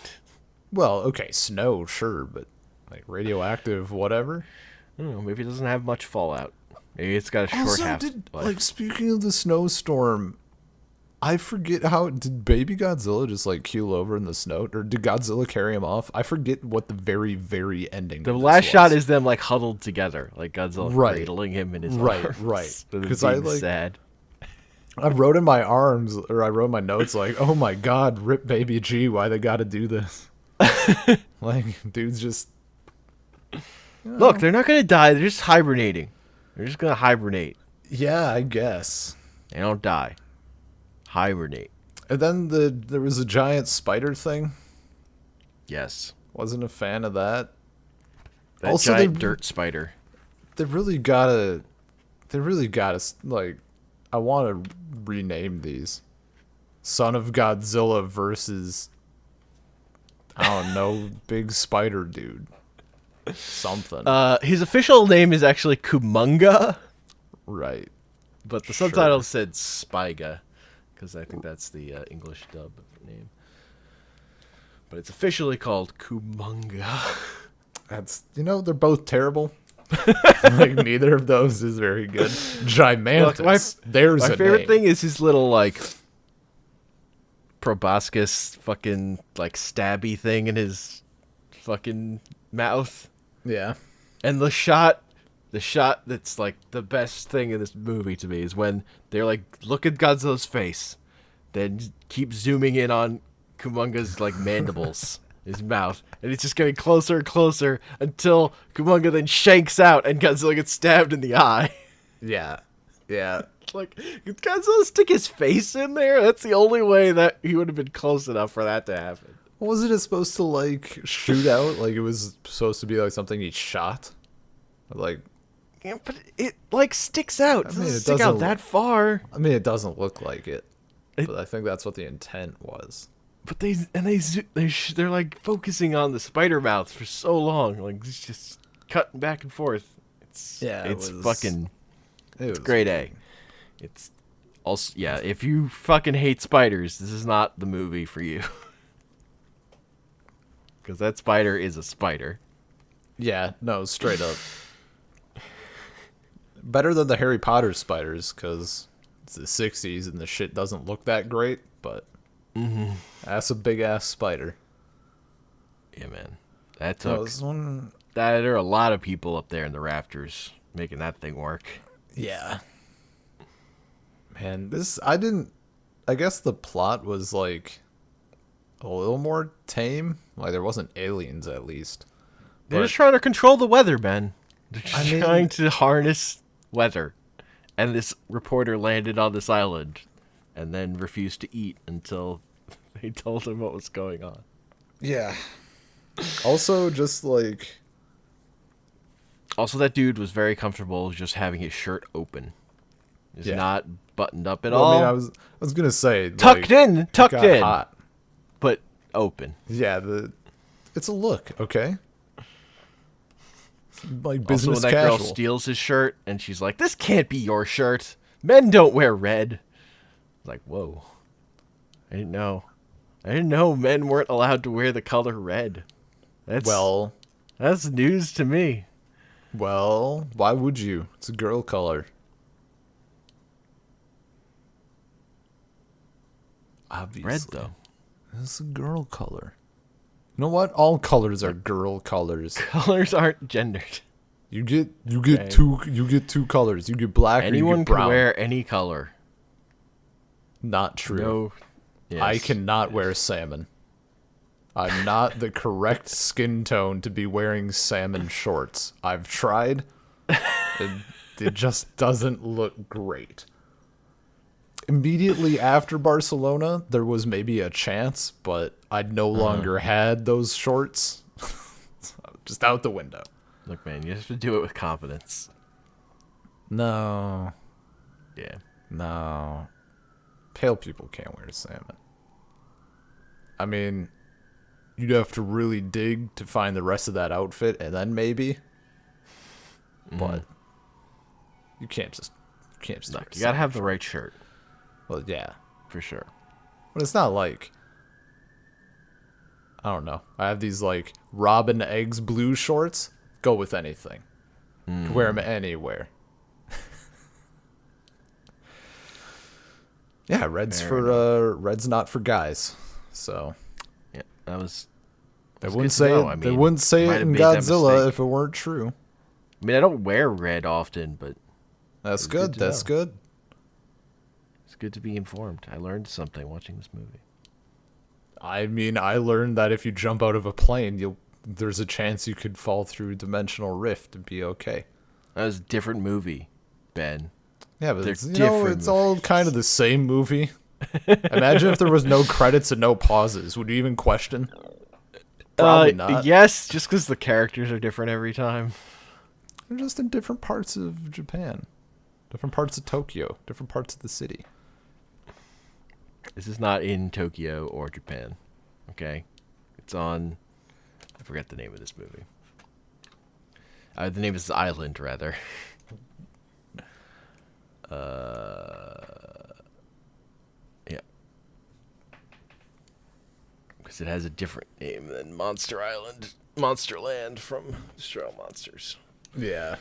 Well, okay, snow, sure, but, like, radioactive whatever? I don't know, maybe it doesn't have much fallout. Maybe it's got a short half-life. Like, speaking of the snowstorm, I forget did baby Godzilla just, like, keel over in the snow? Or did Godzilla carry him off? I forget what the very, very ending The last shot is them, like, huddled together. Like, Godzilla cradling him in his arms. Right. Because I, like... sad. I wrote in my notes, like, oh my god, rip baby G, why they gotta do this? Like, dude's just... Look, they're not gonna die, they're just hibernating. They're just gonna hibernate. Yeah, I guess. They don't die. Hibernate. And then there was a giant spider thing. Yes. Wasn't a fan of that. That also, giant dirt spider. They really gotta, like, I want to rename these. Son of Godzilla versus, I don't know, big spider dude. Something. His official name is actually Kumunga. Right. But the subtitle said Spiga, because I think that's the English dub name. But it's officially called Kumunga. That's, they're both terrible. Like, neither of those is very good. Gimantus. Look, my favorite thing is his little, like, proboscis fucking, like, stabby thing in his fucking mouth. Yeah. And the shot that's, like, the best thing in this movie to me is when they're like, look at Godzilla's face, then keep zooming in on Kumunga's, like, mandibles, his mouth, and it's just getting closer and closer until Kumunga then shanks out and Godzilla gets stabbed in the eye. Yeah. Like, did Godzilla stick his face in there? That's the only way that he would have been close enough for that to happen. Wasn't it supposed to, like, shoot out? Like, it was supposed to be, like, something he shot? Like... Yeah, but it, like, sticks out. It doesn't stick out that far. I mean, it doesn't look like it. But I think that's what the intent was. But they're, like, focusing on the spider mouth for so long. Like, it's just cutting back and forth. It's grade A. It's also, yeah, if you fucking hate spiders, this is not the movie for you. Because that spider is a spider. Yeah, no, straight up. Better than the Harry Potter spiders, because it's the 60s and the shit doesn't look that great, but that's a big-ass spider. Yeah, man. That took... There are a lot of people up there in the rafters making that thing work. Yeah. Man, I guess the plot was, like, a little more tame. Like, there wasn't aliens, at least. They're just trying to control the weather, Ben. They're I just mean- trying to harness weather. And this reporter landed on this island and then refused to eat until they told him what was going on. Yeah. Also, just like, Also, that dude was very comfortable just having his shirt open. He's Yeah. not buttoned up at well, all. I mean, I was gonna say tucked like, tucked got in, hot. but open. Yeah, it's a look, okay? Like Also, business when that casual. girl steals his shirt and she's like, "This can't be your shirt. Men don't wear red." Like, whoa. I didn't know. I didn't know men weren't allowed to wear the color red. That's news to me. Well, why would you? It's a girl color. Obviously. Red, though. It's a girl color. You know what? All colors are girl colors. Colors aren't gendered. You get Okay. two colors. You get black or you Anyone get brown. can wear any color. Not true. No. Yes. I cannot wear salmon. I'm not the correct skin tone to be wearing salmon shorts. I've tried. It just doesn't look great. Immediately after Barcelona, there was maybe a chance, but I no longer had those shorts. Just out the window. Look, man, you have to do it with confidence. No. Yeah. No. Pale people can't wear salmon. I mean, you'd have to really dig to find the rest of that outfit, and then maybe. But you can't just Look, wear you gotta have the salmon. right shirt, Well, yeah, for sure. but it's not like, I don't know. I have these like robin eggs blue shorts. Go with anything. Wear them anywhere. Yeah, red's red's not for guys. So Yeah, that was. they That's wouldn't good to say know. it. I They mean, wouldn't say might it have in made that Godzilla mistake. if it weren't true. I mean, I don't wear red often, but That's good good. to That's know. good. it's good to be informed. I learned something watching this movie. I mean, I learned that if you jump out of a plane, there's a chance you could fall through a dimensional rift and be okay. That was a different movie, Ben. Yeah, but They're it's, different it's all movies. kind of the same movie. Imagine if there was no credits and no pauses. Would you even question? Probably not. Yes, just because the characters are different every time. They're just in different parts of Japan, different parts of Tokyo, different parts of the city. This is not in Tokyo or Japan. Okay? It's on. I forget the name of this movie. The name is Island, rather. Yeah. Because it has a different name than Monster Island, Monster Land from Destroy All Monsters. Yeah.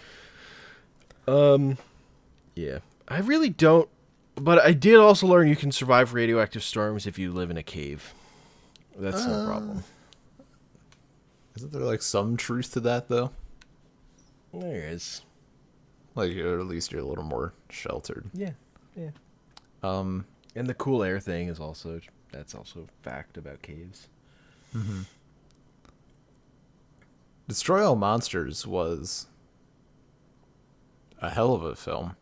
Yeah. I really don't. But I did also learn you can survive radioactive storms if you live in a cave. That's no problem. Isn't there like some truth to that though? There is. Like, or at least you're a little more sheltered. Yeah. Yeah. Um, And the cool air thing is also that's also a fact about caves. Destroy All Monsters was a hell of a film.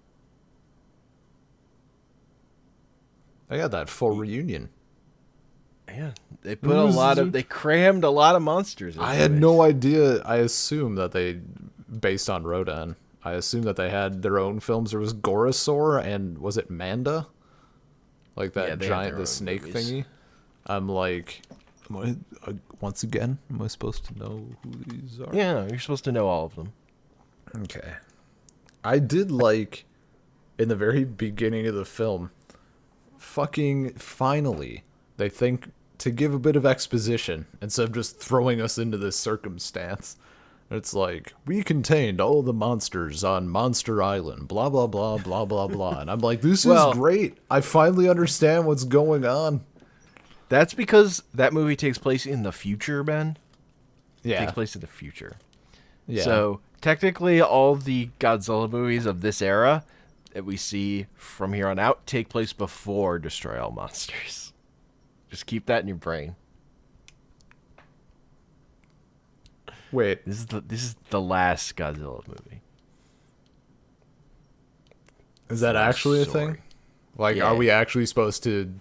They got that full reunion. Yeah, they put they crammed a lot of monsters. I into had it. no idea. I assume that they, based on Rodan, I assume that they had their own films. There was Gorosaur and was it Manda? Like that Yeah, they had giant, their the own snake movies. thingy. I'm like, once again, am I supposed to know who these are? Yeah, you're supposed to know all of them. Okay. I did like, in the very beginning of the film, fucking finally, they think to give a bit of exposition instead of just throwing us into this circumstance. It's like, we contained all the monsters on Monster Island, blah, blah, blah, blah, blah, blah. And I'm like, this Well- is great. I finally understand what's going on. That's because that movie takes place in the future, Ben. It Yeah. takes place in the future. Yeah. So technically, all the Godzilla movies of this era that we see from here on out take place before Destroy All Monsters. Just keep that in your brain. Wait, This is the last Godzilla movie. is that Last actually a story. thing? Like, Yeah. are we actually supposed to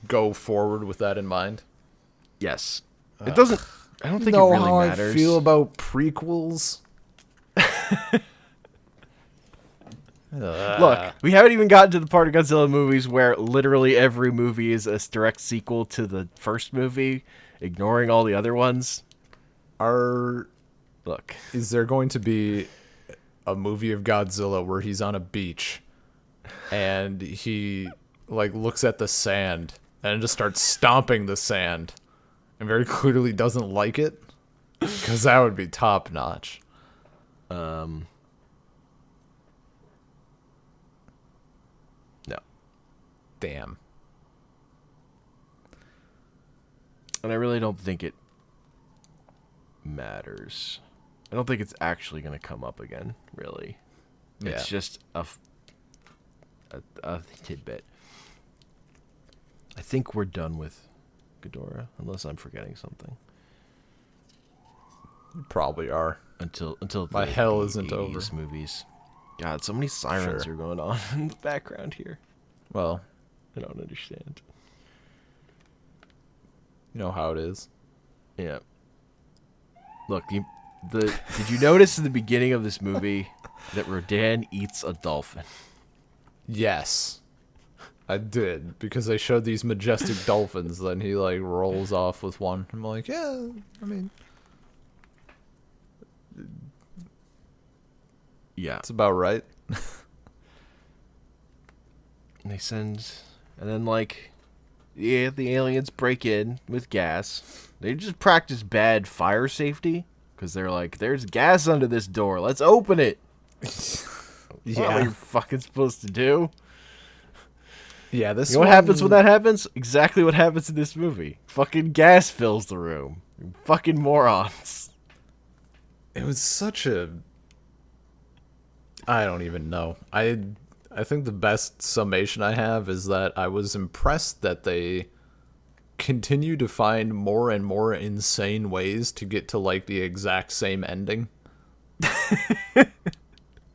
go forward with that in mind? Yes. It doesn't. I don't think it Know really how matters. I feel about prequels. Look, we haven't even gotten to the part of Godzilla movies where literally every movie is a direct sequel to the first movie, ignoring all the other ones. Look, Is there going to be a movie of Godzilla where he's on a beach and he like looks at the sand and just starts stomping the sand and very clearly doesn't like it? Because that would be top notch. no. Damn. And I really don't think it matters. I don't think it's actually going to come up again, really. It's just a tidbit. I think we're done with Ghidorah, unless I'm forgetting something. You probably are. Until My the hell isn't over. 80s movies. God, so many sirens Sure. are going on in the background here. Well, I don't understand. you know how it is. Yeah. Look, did you notice in the beginning of this movie that Rodan eats a dolphin? Yes. I did, because they showed these majestic dolphins, then he like rolls off with one. I'm like, yeah, I mean, Yeah. it's about right. And they send, and then like, yeah, the aliens break in with gas. They just practice bad fire safety because they're like, "There's gas under this door. Let's open it." What are you fucking supposed to do? Yeah, this You know what happens when that happens? Exactly what happens in this movie. Fucking gas fills the room. You fucking morons. It was such a... I don't even know. I think the best summation I have is that I was impressed that they continue to find more and more insane ways to get to like the exact same ending.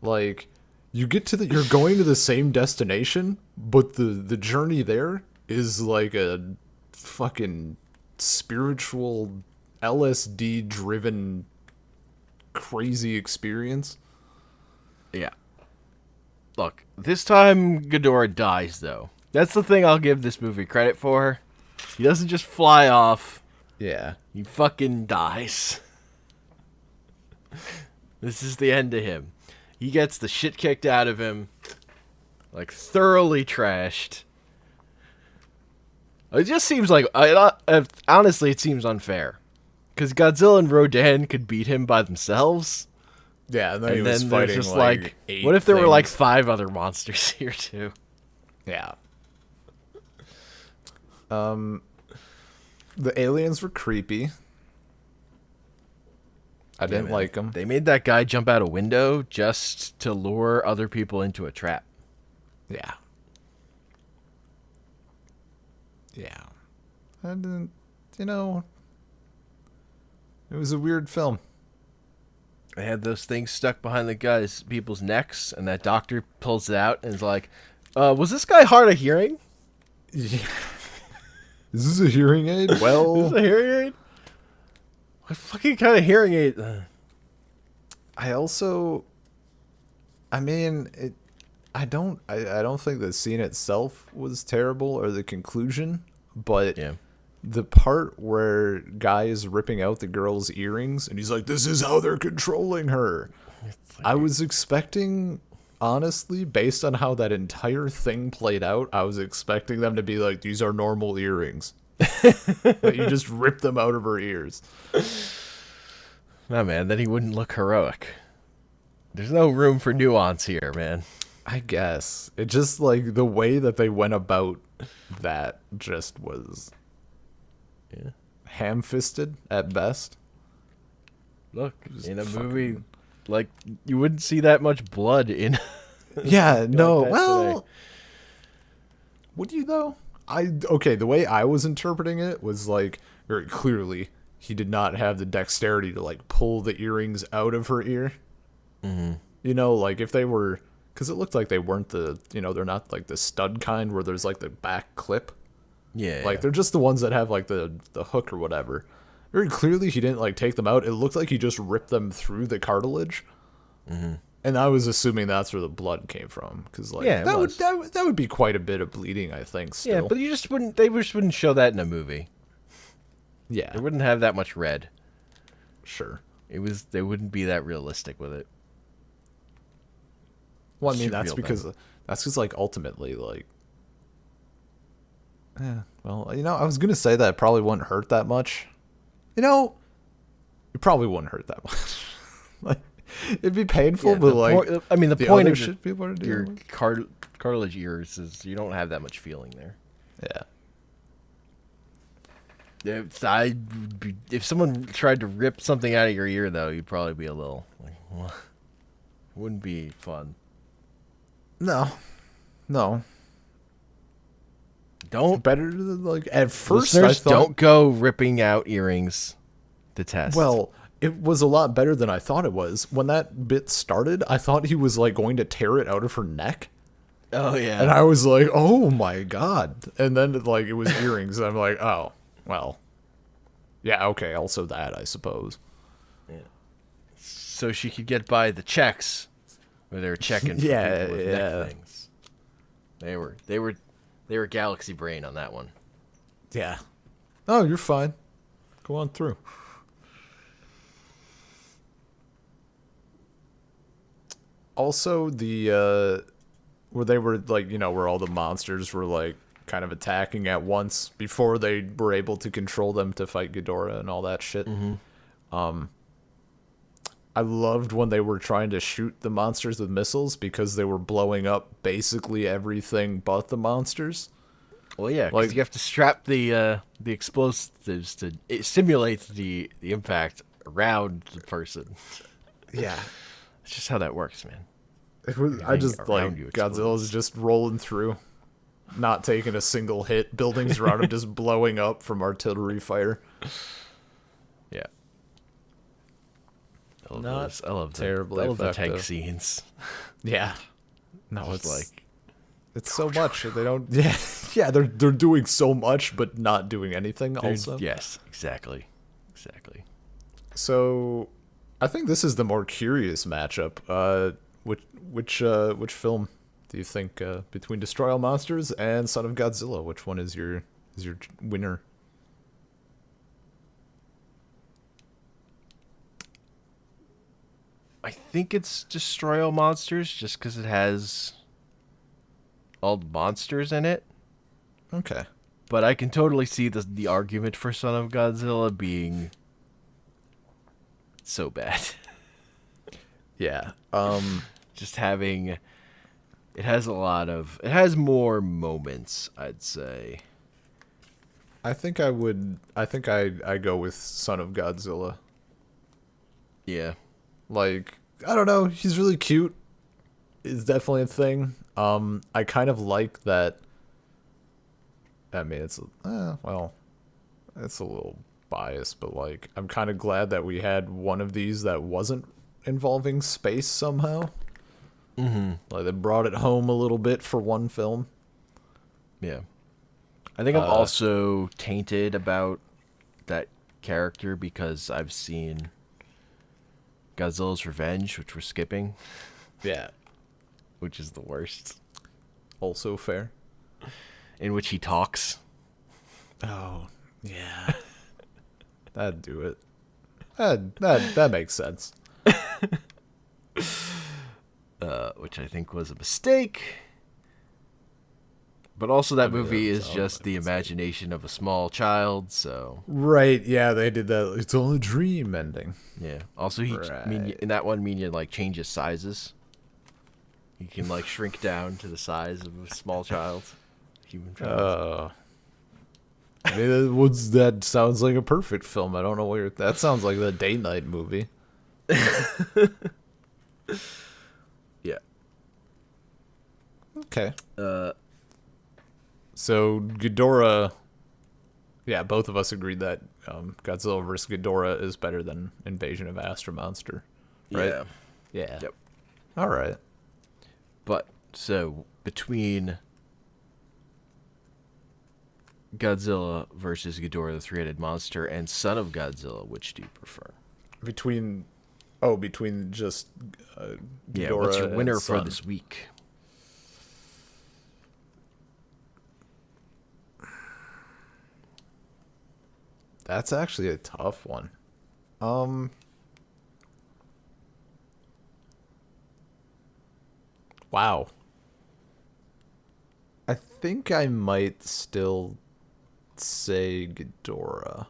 Like, you get to you're going to the same destination, but the journey there is like a fucking spiritual LSD driven crazy experience. Yeah. Look, this time Ghidorah dies, though. That's the thing I'll give this movie credit for. He doesn't just fly off. Yeah. He fucking dies. This is the end of him. He gets the shit kicked out of him. Like, thoroughly trashed. It just seems like... honestly, it seems unfair. Because Godzilla and Rodan could beat him by themselves. Yeah, and then he And was then there's fighting just like 8 what if there were like things. 5 other monsters here too? Yeah. The aliens were creepy. I didn't like them. They made that guy jump out a window just to lure other people into a trap. Yeah. Yeah. I didn't, you know, it was a weird film. They had those things stuck behind the people's necks, and that doctor pulls it out and is like, was this guy hard of hearing? Yeah. Is this a hearing aid? Is Well, this a hearing aid? What fucking kind of hearing aid? I mean, I don't think the scene itself was terrible or the conclusion, but Yeah. the part where guy is ripping out the girl's earrings and he's like, this is how they're controlling her. I was expecting, honestly, based on how that entire thing played out, I was expecting them to be like, these are normal earrings. But you just rip them out of her ears. No, man, then he wouldn't look heroic. There's no room for nuance here, man. I guess. It just, like, the way that they went about that just was ham-fisted at best. Look, in a movie, like, you wouldn't see that much blood in... Yeah, no. that Well, today. would you though? Okay, the way I was interpreting it was like very clearly he did not have the dexterity to like pull the earrings out of her ear. Mm-hmm. You know, like if they were, because it looked like they weren't the, they're not like the stud kind where there's like the back clip. Yeah. Like they're just the ones that have like the hook or whatever. Very clearly, he didn't like take them out. It looked like he just ripped them through the cartilage. Mm-hmm. And I was assuming that's where the blood came from, because like Yeah, that would be quite a bit of bleeding, I think. Still. Yeah, but you just wouldn't. They just wouldn't show that in a movie. Yeah, It wouldn't have that much red. sure. They wouldn't be that realistic with it. Well, I mean Should that's feel because like ultimately like. Well, I was gonna say that it probably wouldn't hurt that much. It probably wouldn't hurt that much. Like, it'd be painful, Yeah, but like, the the point other of shit people are your doing. cartilage ears is you don't have that much feeling there. Yeah. If someone tried to rip something out of your ear, though, you'd probably be a little like, well, wouldn't be fun. No. Don't Better to like at first. listeners, I thought, don't go ripping out earrings to test. well, it was a lot better than I thought it was. When that bit started, I thought he was like going to tear it out of her neck. oh yeah, And I was like, oh my god. And then like it was earrings. And I'm like, oh, well. Yeah, okay, also that, I suppose. so she could get by the checks where they were checking for Yeah, people with yeah. neck things. They were galaxy brain on that one. Yeah. Oh, you're fine. Go on through. Also, the where they were like, where all the monsters were like kind of attacking at once before they were able to control them to fight Ghidorah and all that shit. I loved when they were trying to shoot the monsters with missiles because they were blowing up basically everything but the monsters. Well, yeah, because you have to strap the explosives to simulate the impact around the person. Yeah. It's just how that works, man. I just around like you Godzilla's explodes. just rolling through, not taking a single hit. Buildings around him just blowing up from artillery fire. Yeah. Not I love terribly I love the tank effective. scenes. Yeah. No, Just it's like it's so much. They don't. Yeah. They're doing so much, but not doing anything. Also, yes, exactly. So, I think this is the more curious matchup. Which film do you think between Destroy All Monsters and Son of Godzilla? Which one is your winner? I think it's Destroy All Monsters just because it has all the monsters in it. Okay. But I can totally see the argument for Son of Godzilla being so bad. Yeah. Just having it has more moments, I'd say. I think I go with Son of Godzilla. Yeah. Like, I don't know, he's really cute. It's definitely a thing. I kind of like that. I mean, it's a little biased, but like, I'm kind of glad that we had one of these that wasn't involving space somehow. Mm-hmm. Like, they brought it home a little bit for one film. Yeah. I think I'm also tainted about that character because I've seen Godzilla's Revenge, which we're skipping, Yeah. which is the worst, Also fair. in which he talks. Oh, yeah. That'd do it. That makes sense. Which I think was a mistake. But also that movie that is sounds just like the a mistake. imagination of a small child, so Right, yeah, they did that. It's all a dream ending. yeah. Also, Right. in that one, Minion like changes sizes. He can like shrink down to the size of a small child, human child. I mean, that sounds like a perfect film. I don't know where that sounds like the date night movie. Yeah. Okay. Uh, So Ghidorah Yeah, both of us agreed that Godzilla vs. Ghidorah is better than Invasion of Astro-Monster, right? Yeah. Yeah. Yep. All right. But so between Godzilla versus Ghidorah the three-headed monster and Son of Godzilla, which do you prefer? Between just Ghidorah Yeah, what's your winner and for Son. this week? That's actually a tough one. Um, wow. I think I might still say Ghidorah.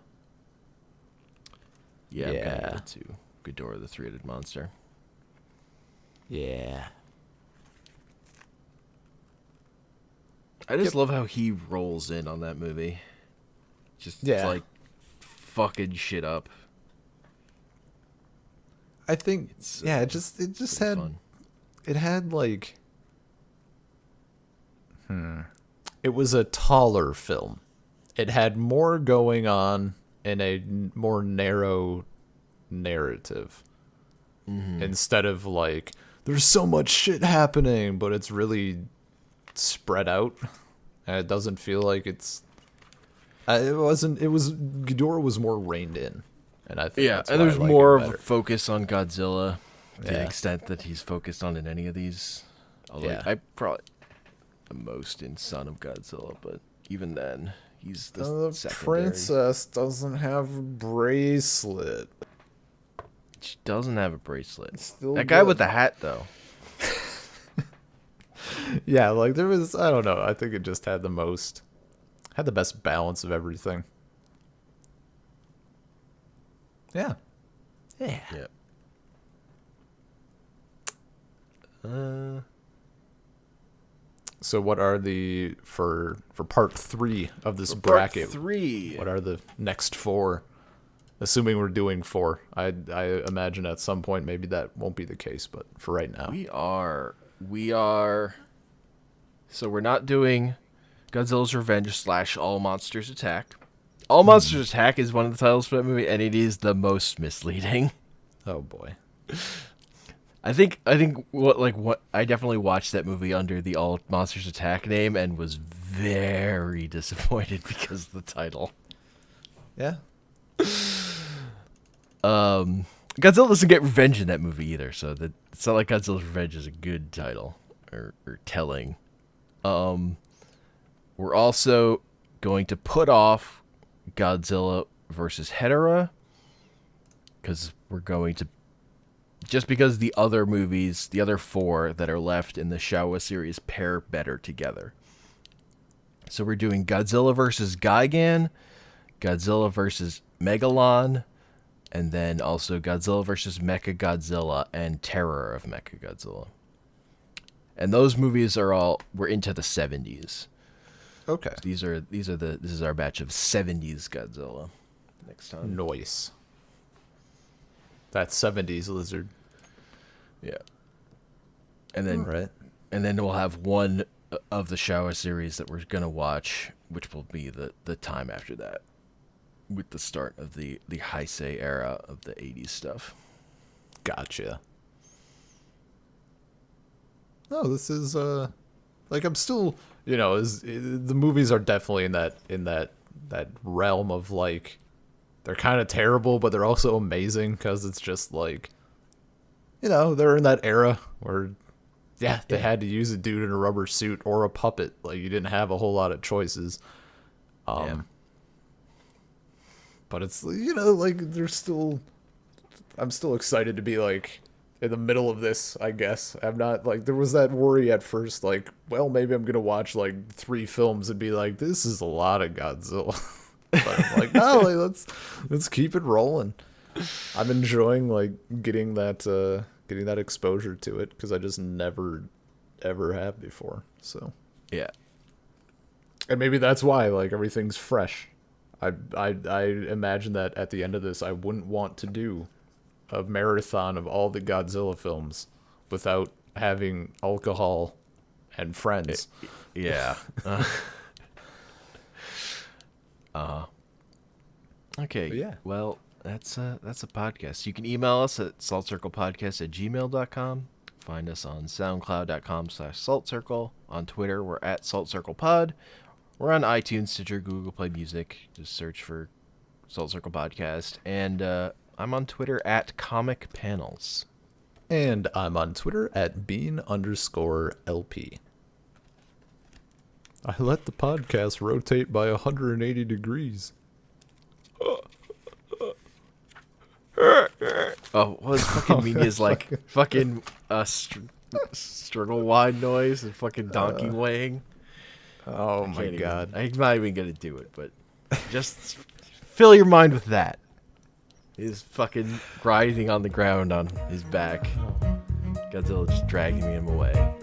Yeah, I'm gonna Yeah. give it to Ghidorah the three-headed monster. Yeah. I just love how he rolls in on that movie. Just Yeah. like fucking shit up. I think It's it just pretty had fun. it had like it was a taller film. It had more going on in a more narrow narrative instead of like there's so much shit happening, but it's really spread out, and it doesn't feel like it's. It wasn't. It was Ghidorah was more reined in, and I think Yeah, that's and why I there's like more it of a better. focus on Godzilla to the Yeah. extent that he's focused on in any of these. Although Yeah. I probably the most in Son of Godzilla, but even then, he's the The secondary. princess doesn't have a bracelet. She doesn't have a bracelet. Still That guy with good. the hat, though. Yeah, like there was. I don't know. I think it just had the best balance of everything. Yeah. Yeah. Yeah. Uh, So what are the for part 3 of this part bracket? 3. What are the next 4? Assuming we're doing 4, I imagine at some point maybe that won't be the case, but for right now, We are. So we're not doing Godzilla's Revenge / All Monsters Attack. All Monsters Attack is one of the titles for that movie, and it is the most misleading. oh boy, I think what I definitely watched that movie under the All Monsters Attack name and was very disappointed because of the title. yeah, Godzilla doesn't get revenge in that movie either, so that it's not like Godzilla's Revenge is a good title or telling. We're also going to put off Godzilla versus Hedorah because we're going to just because the other movies, the other 4 that are left in the Showa series pair better together. So we're doing Godzilla versus Gigan, Godzilla versus Megalon, and then also Godzilla versus Mechagodzilla and Terror of Mechagodzilla. And those movies we're into the 70s. okay, So this is our batch of 70s Godzilla next time. noise. That 70s lizard. Yeah. And All then right. and then we'll have one of the Showa series that we're going to watch, which will be the time after that with the start of the Heisei era of the 80s stuff. Gotcha. No, this is like I'm still, the movies are definitely in that realm of like they're kind of terrible, but they're also amazing because it's just like, they're in that era where they had to use a dude in a rubber suit or a puppet. Like you didn't have a whole lot of choices. Yeah. But it's like I'm still excited to be like in the middle of this, I guess. I'm not like there was that worry at first, like, well, maybe I'm gonna watch like 3 films and be like, this is a lot of Godzilla. But I'm like, no, like, let's keep it rolling. I'm enjoying like getting that exposure to it because I just never ever have before. So Yeah. and maybe that's why like everything's fresh. I imagine that at the end of this, I wouldn't want to do a marathon of all the Godzilla films without having alcohol and friends. Yeah. Okay. But yeah. Well, that's a podcast. You can email us at saltcirclepodcast@gmail.com. Find us on soundcloud.com/saltcircle. On Twitter, we're at saltcirclepod. We're on iTunes, Stitcher, Google Play Music. Just search for Salt Circle Podcast. And I'm on Twitter at Comic Panels. And I'm on Twitter at bean_LP. I let the podcast rotate by 180 degrees. Oh, what does fucking mean is like fucking struggle wine noise and fucking donkey weighing. Oh my god. I'm not even gonna do it, but just fill your mind with that. He's fucking grinding on the ground on his back. Godzilla just dragging him away.